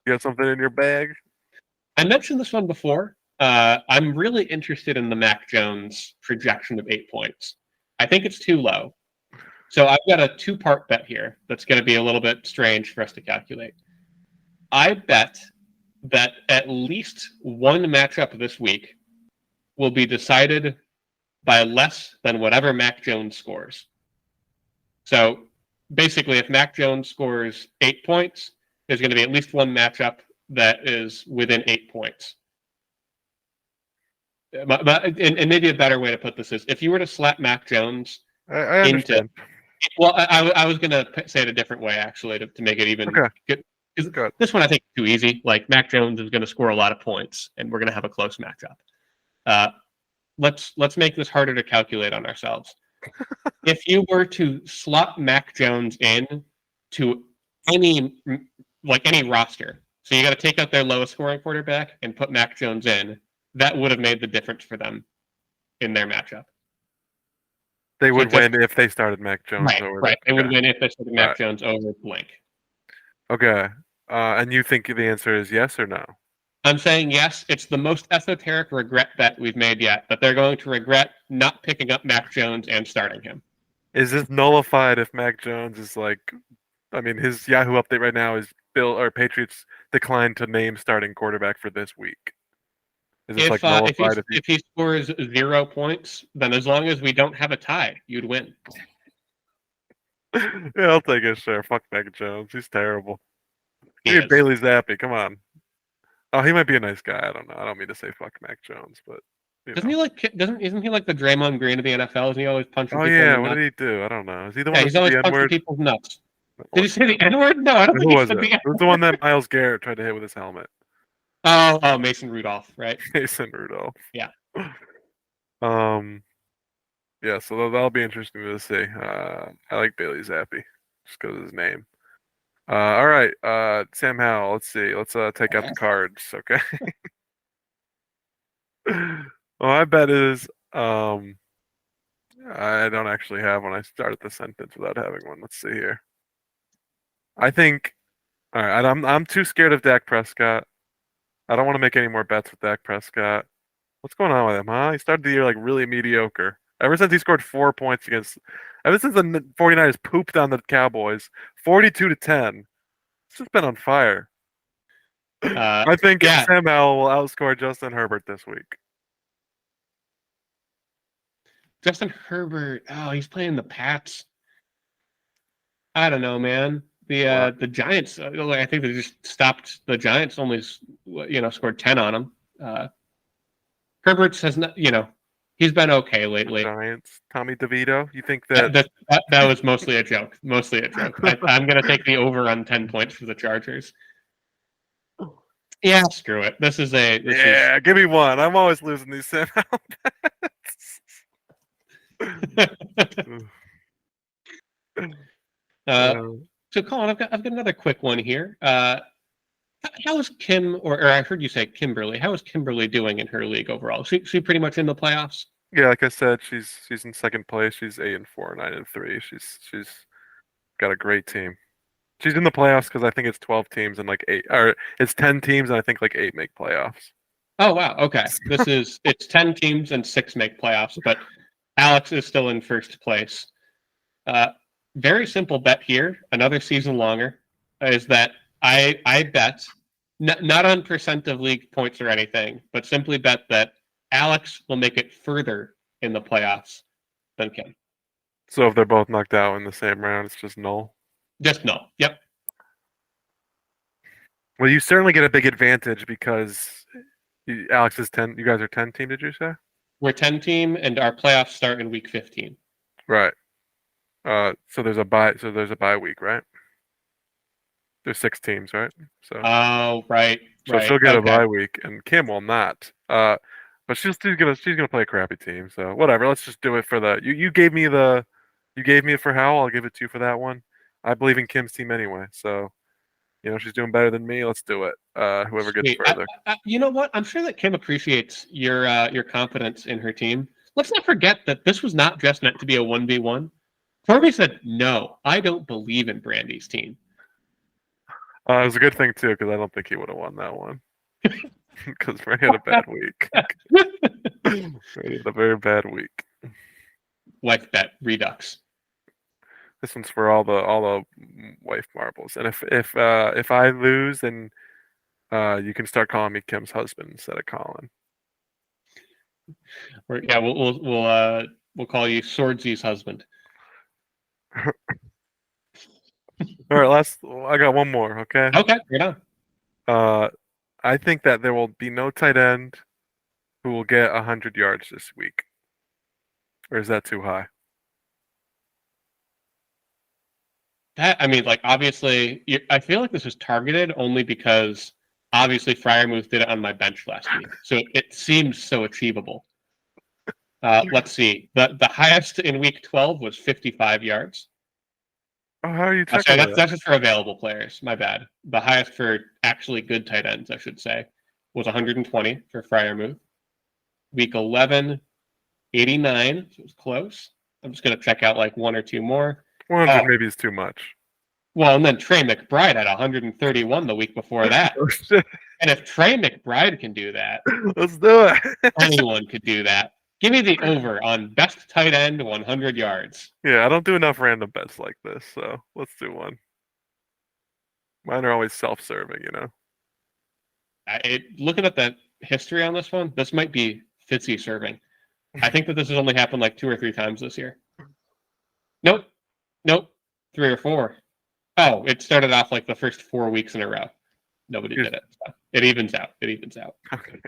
You got something in your bag? I mentioned this one before. I'm really interested in the Mac Jones projection of 8 points. I think it's too low. So I've got a two-part bet here that's going to be a little bit strange for us to calculate. I bet that at least one matchup this week will be decided by less than whatever Mac Jones scores. So basically, if Mac Jones scores 8 points, there's going to be at least one matchup that is within 8 points. And maybe a better way to put this is, if you were to slap Mac Jones I understand. well, I was going to say it a different way, actually, to make it even Okay. good. Good. This one I think is too easy. Like, Mac Jones is going to score a lot of points, and we're going to have a close matchup. Let's make this harder to calculate on ourselves. If you were to slot Mac Jones in to any roster, so you got to take out their lowest scoring quarterback and put Mac Jones in, that would have made the difference for them in their matchup. They would win if they started Mac Jones over. Right. They would win if they started Mac Jones over blank. Okay. And you think the answer is yes or no? I'm saying yes. It's the most esoteric regret bet we've made yet, that they're going to regret not picking up Mac Jones and starting him. Is this nullified if Mac Jones is like, I mean, his Yahoo update right now is Patriots declined to name starting quarterback for this week. Is this like nullified if he scores 0 points, then as long as we don't have a tie, you'd win. Yeah, I'll take it. Sure. Fuck Mac Jones. He's terrible. Dude, Bailey Zappi. Come on. Oh, he might be a nice guy. I don't know. I don't mean to say fuck Mac Jones, but isn't he like the Draymond Green of the NFL? Isn't he always punching people? Oh yeah, what did he do? I don't know. Is he the one he's always the punching N-word? people's nuts. Did he say the N-word? No, I don't think he said the N-word. It was the one that Myles Garrett tried to hit with his helmet. Oh, Mason Rudolph, right? Mason Rudolph. Yeah. Yeah, so that'll be interesting to see. I like Bailey Zappi, just because of his name. All right, Sam Howell. Let's see. Let's take out the cards, okay? Well, my bet is I don't actually have one. I started the sentence without having one. Let's see here. I think. All right, I'm too scared of Dak Prescott. I don't want to make any more bets with Dak Prescott. What's going on with him, huh? He started the year like really mediocre. Ever since he scored 4 points ever since the 49ers pooped on the Cowboys, 42-10. It's just been on fire. I think Sam Howell will outscore Justin Herbert this week. Justin Herbert, he's playing the Pats. I don't know, man. The Giants, I think they just stopped. The Giants only, scored 10 on him. Herbert has not, he's been okay lately. Giants, Tommy DeVito. You think that was mostly a joke? Mostly a joke. I'm gonna take the over on 10 points for the Chargers. Yeah, screw it. This is give me one. I'm always losing these Sam Howell bets. So Colin, I've got another quick one here. How is Kim, or I heard you say Kimberly? How is Kimberly doing in her league overall? She pretty much in the playoffs. Yeah, like I said, she's in second place. She's 8-4, 9-3. She's got a great team. She's in the playoffs because I think it's 12 teams and like 8, or it's 10 teams and I think like 8 make playoffs. Oh wow, okay. It's 10 teams and 6 make playoffs, but Alex is still in first place. Very simple bet here, another season longer, is that I bet, not on percent of league points or anything, but simply bet that Alex will make it further in the playoffs than Kim. So if they're both knocked out in the same round, it's just null? Just null, yep. Well, you certainly get a big advantage because Alex is 10. You guys are 10 team, did you say? We're 10 team, and our playoffs start in week 15. Right. So there's a bye week, right? There's 6 teams, right? So Oh, right. she'll get a Okay. bye week, and Kim will not. But she's gonna play a crappy team. So whatever. Let's just do it for the. You gave me it for Howell. I'll give it to you for that one. I believe in Kim's team anyway. So she's doing better than me. Let's do it. Whoever gets Sweet. further. You know what? I'm sure that Kim appreciates your confidence in her team. Let's not forget that this was not just meant to be a 1v1. Corby said, "No, I don't believe in Brandy's team." It was a good thing too, because I don't think he would have won that one. Because Ray had a bad week. Ray had a very bad week. Wife bet redux. This one's for all the wife marbles. And if I lose, then you can start calling me Kim's husband instead of Colin. Yeah, we'll call you Swordsy's husband. All right, I got one more. Okay. Okay, you're done. I think that there will be no tight end who will get 100 yards this week. Or is that too high? Obviously, I feel like this is targeted only because obviously Fryermuth did it on my bench last week, so it seems so achievable. Let's see. The highest in week 12 was 55 yards. Oh, how are you checking that? That's just for available players. My bad. The highest for actually good tight ends, I should say, was 120 for Fryermuth. Week 11, 89. So it was close. I'm just going to check out like one or two more. 100 maybe is too much. Well, and then Trey McBride had 131 the week before that. Oh, shit. And if Trey McBride can do that, Let's do it. anyone could do that. Give me the over on best tight end 100 yards. Yeah, I don't do enough random bets like this, so let's do one. Mine are always self-serving, Looking at the history on this one, this might be Fitzy serving. I think that this has only happened like 2 or 3 times this year. Nope. 3 or 4. Oh, it started off like the first 4 weeks in a row. Nobody did it. So it evens out. Okay.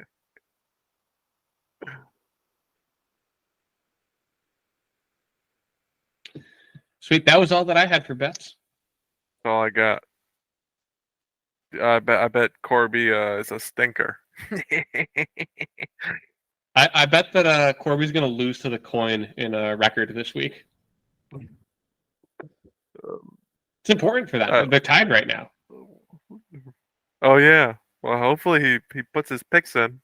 Sweet. That was all that I had for bets. That's all I got. I bet Corby is a stinker. I bet that Corby's going to lose to the coin in a record this week. It's important for them. They're tied right now. Oh yeah. Well, hopefully he puts his picks in.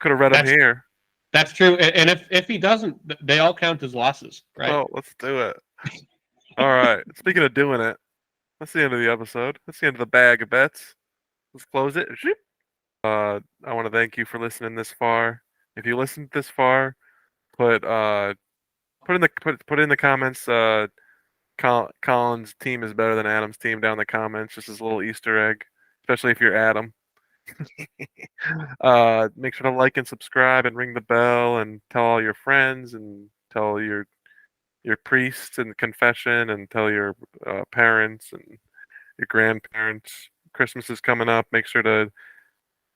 Could have read them here. That's true. And if he doesn't, they all count as losses, right? Oh, let's do it. All right. Speaking of doing it, that's the end of the episode. That's the end of the bag of bets. Let's close it. I want to thank you for listening this far. If you listened this far, put in the comments. Colin's team is better than Adam's team down in the comments. Just as a little Easter egg, especially if you're Adam. Make sure to like and subscribe and ring the bell and tell all your friends and tell your priests in confession and tell your parents and your grandparents. Christmas is coming up. Make sure to,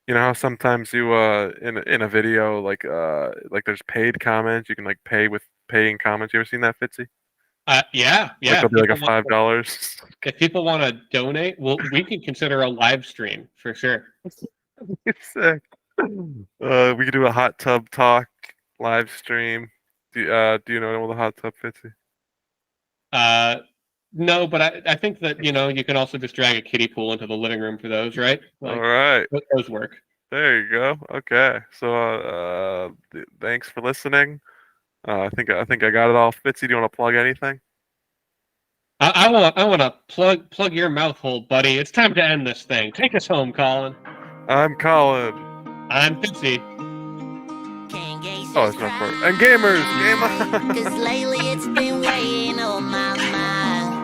how sometimes you in a video like there's paid comments. You can like pay with paying comments. You ever seen that, Fitzy? Yeah. Like it'll be like a $5. If people want to donate, we can consider a live stream for sure. Sick. We could do a hot tub talk live stream. Do you know what a hot tub, Fitzy? No, but I think that you can also just drag a kiddie pool into the living room for those, right? All right, those work. There you go. Okay, so thanks for listening. I think I got it all. Fitzy, do you want to plug anything? I want to plug your mouth hole, buddy. It's time to end this thing. Take us home, Colin. I'm Colin. I'm Fitzy. Oh, it's not part. And gamers, game on. Cause lately it's been weighing on my mind.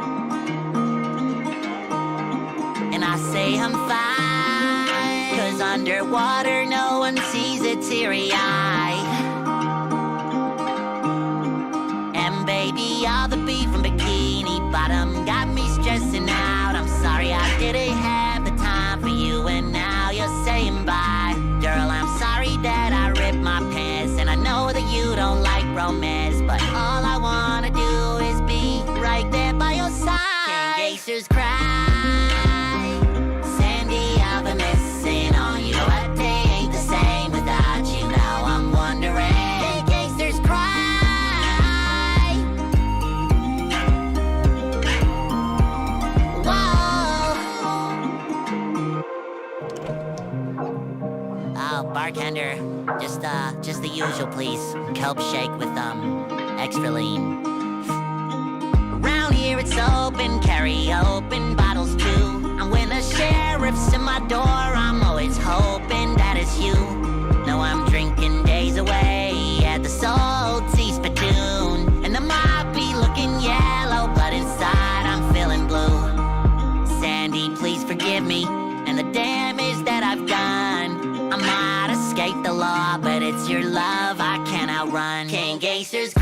And I say I'm fine. Cause underwater no one sees a teary eye. And baby, all the beef from Bikini Bottom got me stressing out. I'm sorry I didn't have the time for you, and now you're saying bye. Girl, I'm sorry that I ripped my pants, and I know that you don't like romance, but all I wanna do is be right there by your side. Can gangsters cry? bartender. Just the usual, please. Kelp shake with, extra lean. Around here it's open, carry open bottles too. And when the sheriff's in my door, I'm always hoping that it's you. No, I'm drinking days away at the Salty Spittoon. And the mob be looking yellow, but inside I'm feeling blue. Sandy, please forgive me and the damage that I've done. I might escape the law, but it's your love I can't outrun. King Gangsters